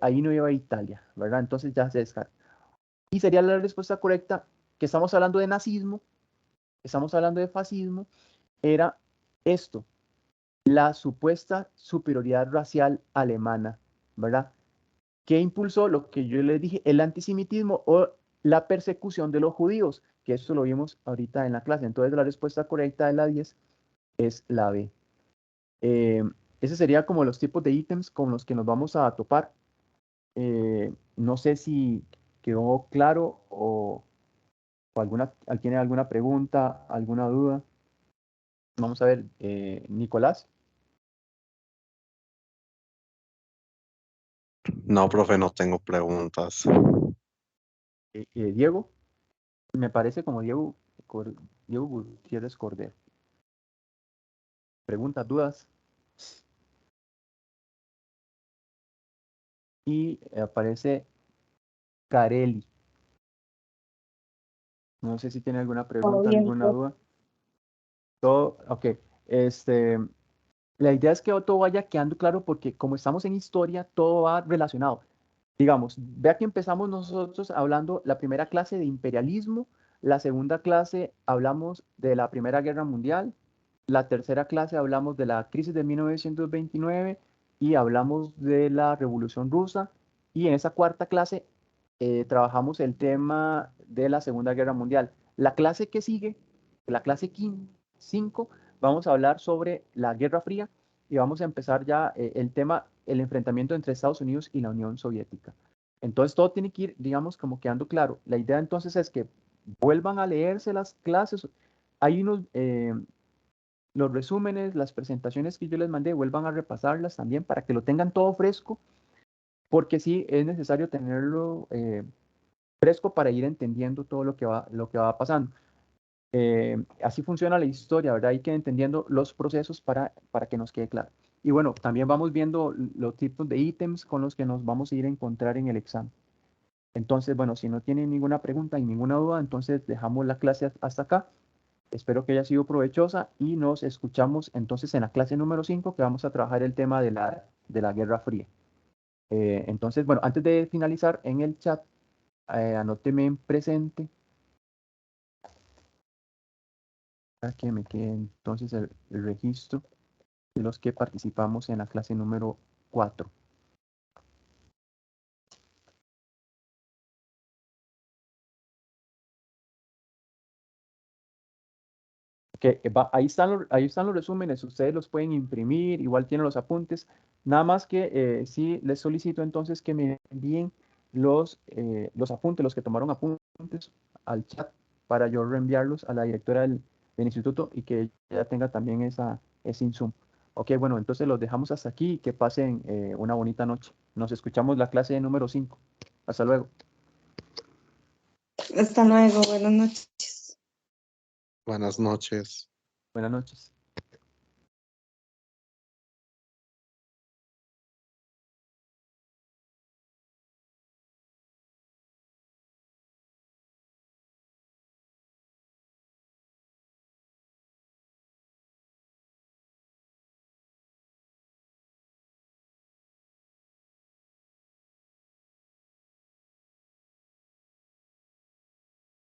ahí no iba Italia, ¿verdad? Entonces ya se descarta. Y sería la respuesta correcta que estamos hablando de nazismo, estamos hablando de fascismo, era esto, la supuesta superioridad racial alemana, ¿verdad? Que impulsó lo que yo les dije, el antisemitismo o la persecución de los judíos, que esto lo vimos ahorita en la clase. Entonces la respuesta correcta de la 10 es la B. Eh, Ese sería como los tipos de ítems con los que nos vamos a topar. No sé si quedó claro o alguien tiene alguna pregunta, alguna duda. Vamos a ver, Nicolás, No, profe, no tengo preguntas. Diego, me parece como Diego Gutiérrez Cordero. Preguntas, dudas. Y aparece Carelli. No sé si tiene alguna Todo pregunta, bien, alguna duda. Todo, ok. Este, la idea es que todo vaya quedando claro porque como estamos en historia, todo va relacionado. Digamos, vea que empezamos nosotros hablando la primera clase de imperialismo, la segunda clase hablamos de la Primera Guerra Mundial, la tercera clase hablamos de la crisis de 1929 y hablamos de la Revolución Rusa y en esa cuarta clase trabajamos el tema de la Segunda Guerra Mundial. La clase que sigue, la clase 5, vamos a hablar sobre la Guerra Fría y vamos a empezar ya el tema, el enfrentamiento entre Estados Unidos y la Unión Soviética. Entonces todo tiene que ir, digamos, como quedando claro. La idea entonces es que vuelvan a leerse las clases. Hay unos, los resúmenes, las presentaciones que yo les mandé, vuelvan a repasarlas también para que lo tengan todo fresco, porque sí es necesario tenerlo fresco para ir entendiendo todo lo que va pasando. Así funciona la historia, ¿verdad? Hay que ir entendiendo los procesos para que nos quede claro. Y bueno, también vamos viendo los tipos de ítems con los que nos vamos a ir a encontrar en el examen. Entonces, bueno, si no tienen ninguna pregunta y ninguna duda, entonces dejamos la clase hasta acá. Espero que haya sido provechosa y nos escuchamos entonces en la clase número 5 que vamos a trabajar el tema de la Guerra Fría. Entonces, bueno, antes de finalizar en el chat, anóteme en presente para que me quede entonces el registro de los que participamos en la clase número 4. Ahí están los resúmenes, ustedes los pueden imprimir, igual tienen los apuntes, nada más que sí les solicito entonces que me envíen los apuntes, los que tomaron apuntes al chat para yo reenviarlos a la directora del instituto y que ella tenga también ese insumo. Ok, bueno, entonces los dejamos hasta aquí y que pasen una bonita noche. Nos escuchamos la clase número 5. Hasta luego. Hasta luego, buenas noches. Buenas noches. Buenas noches.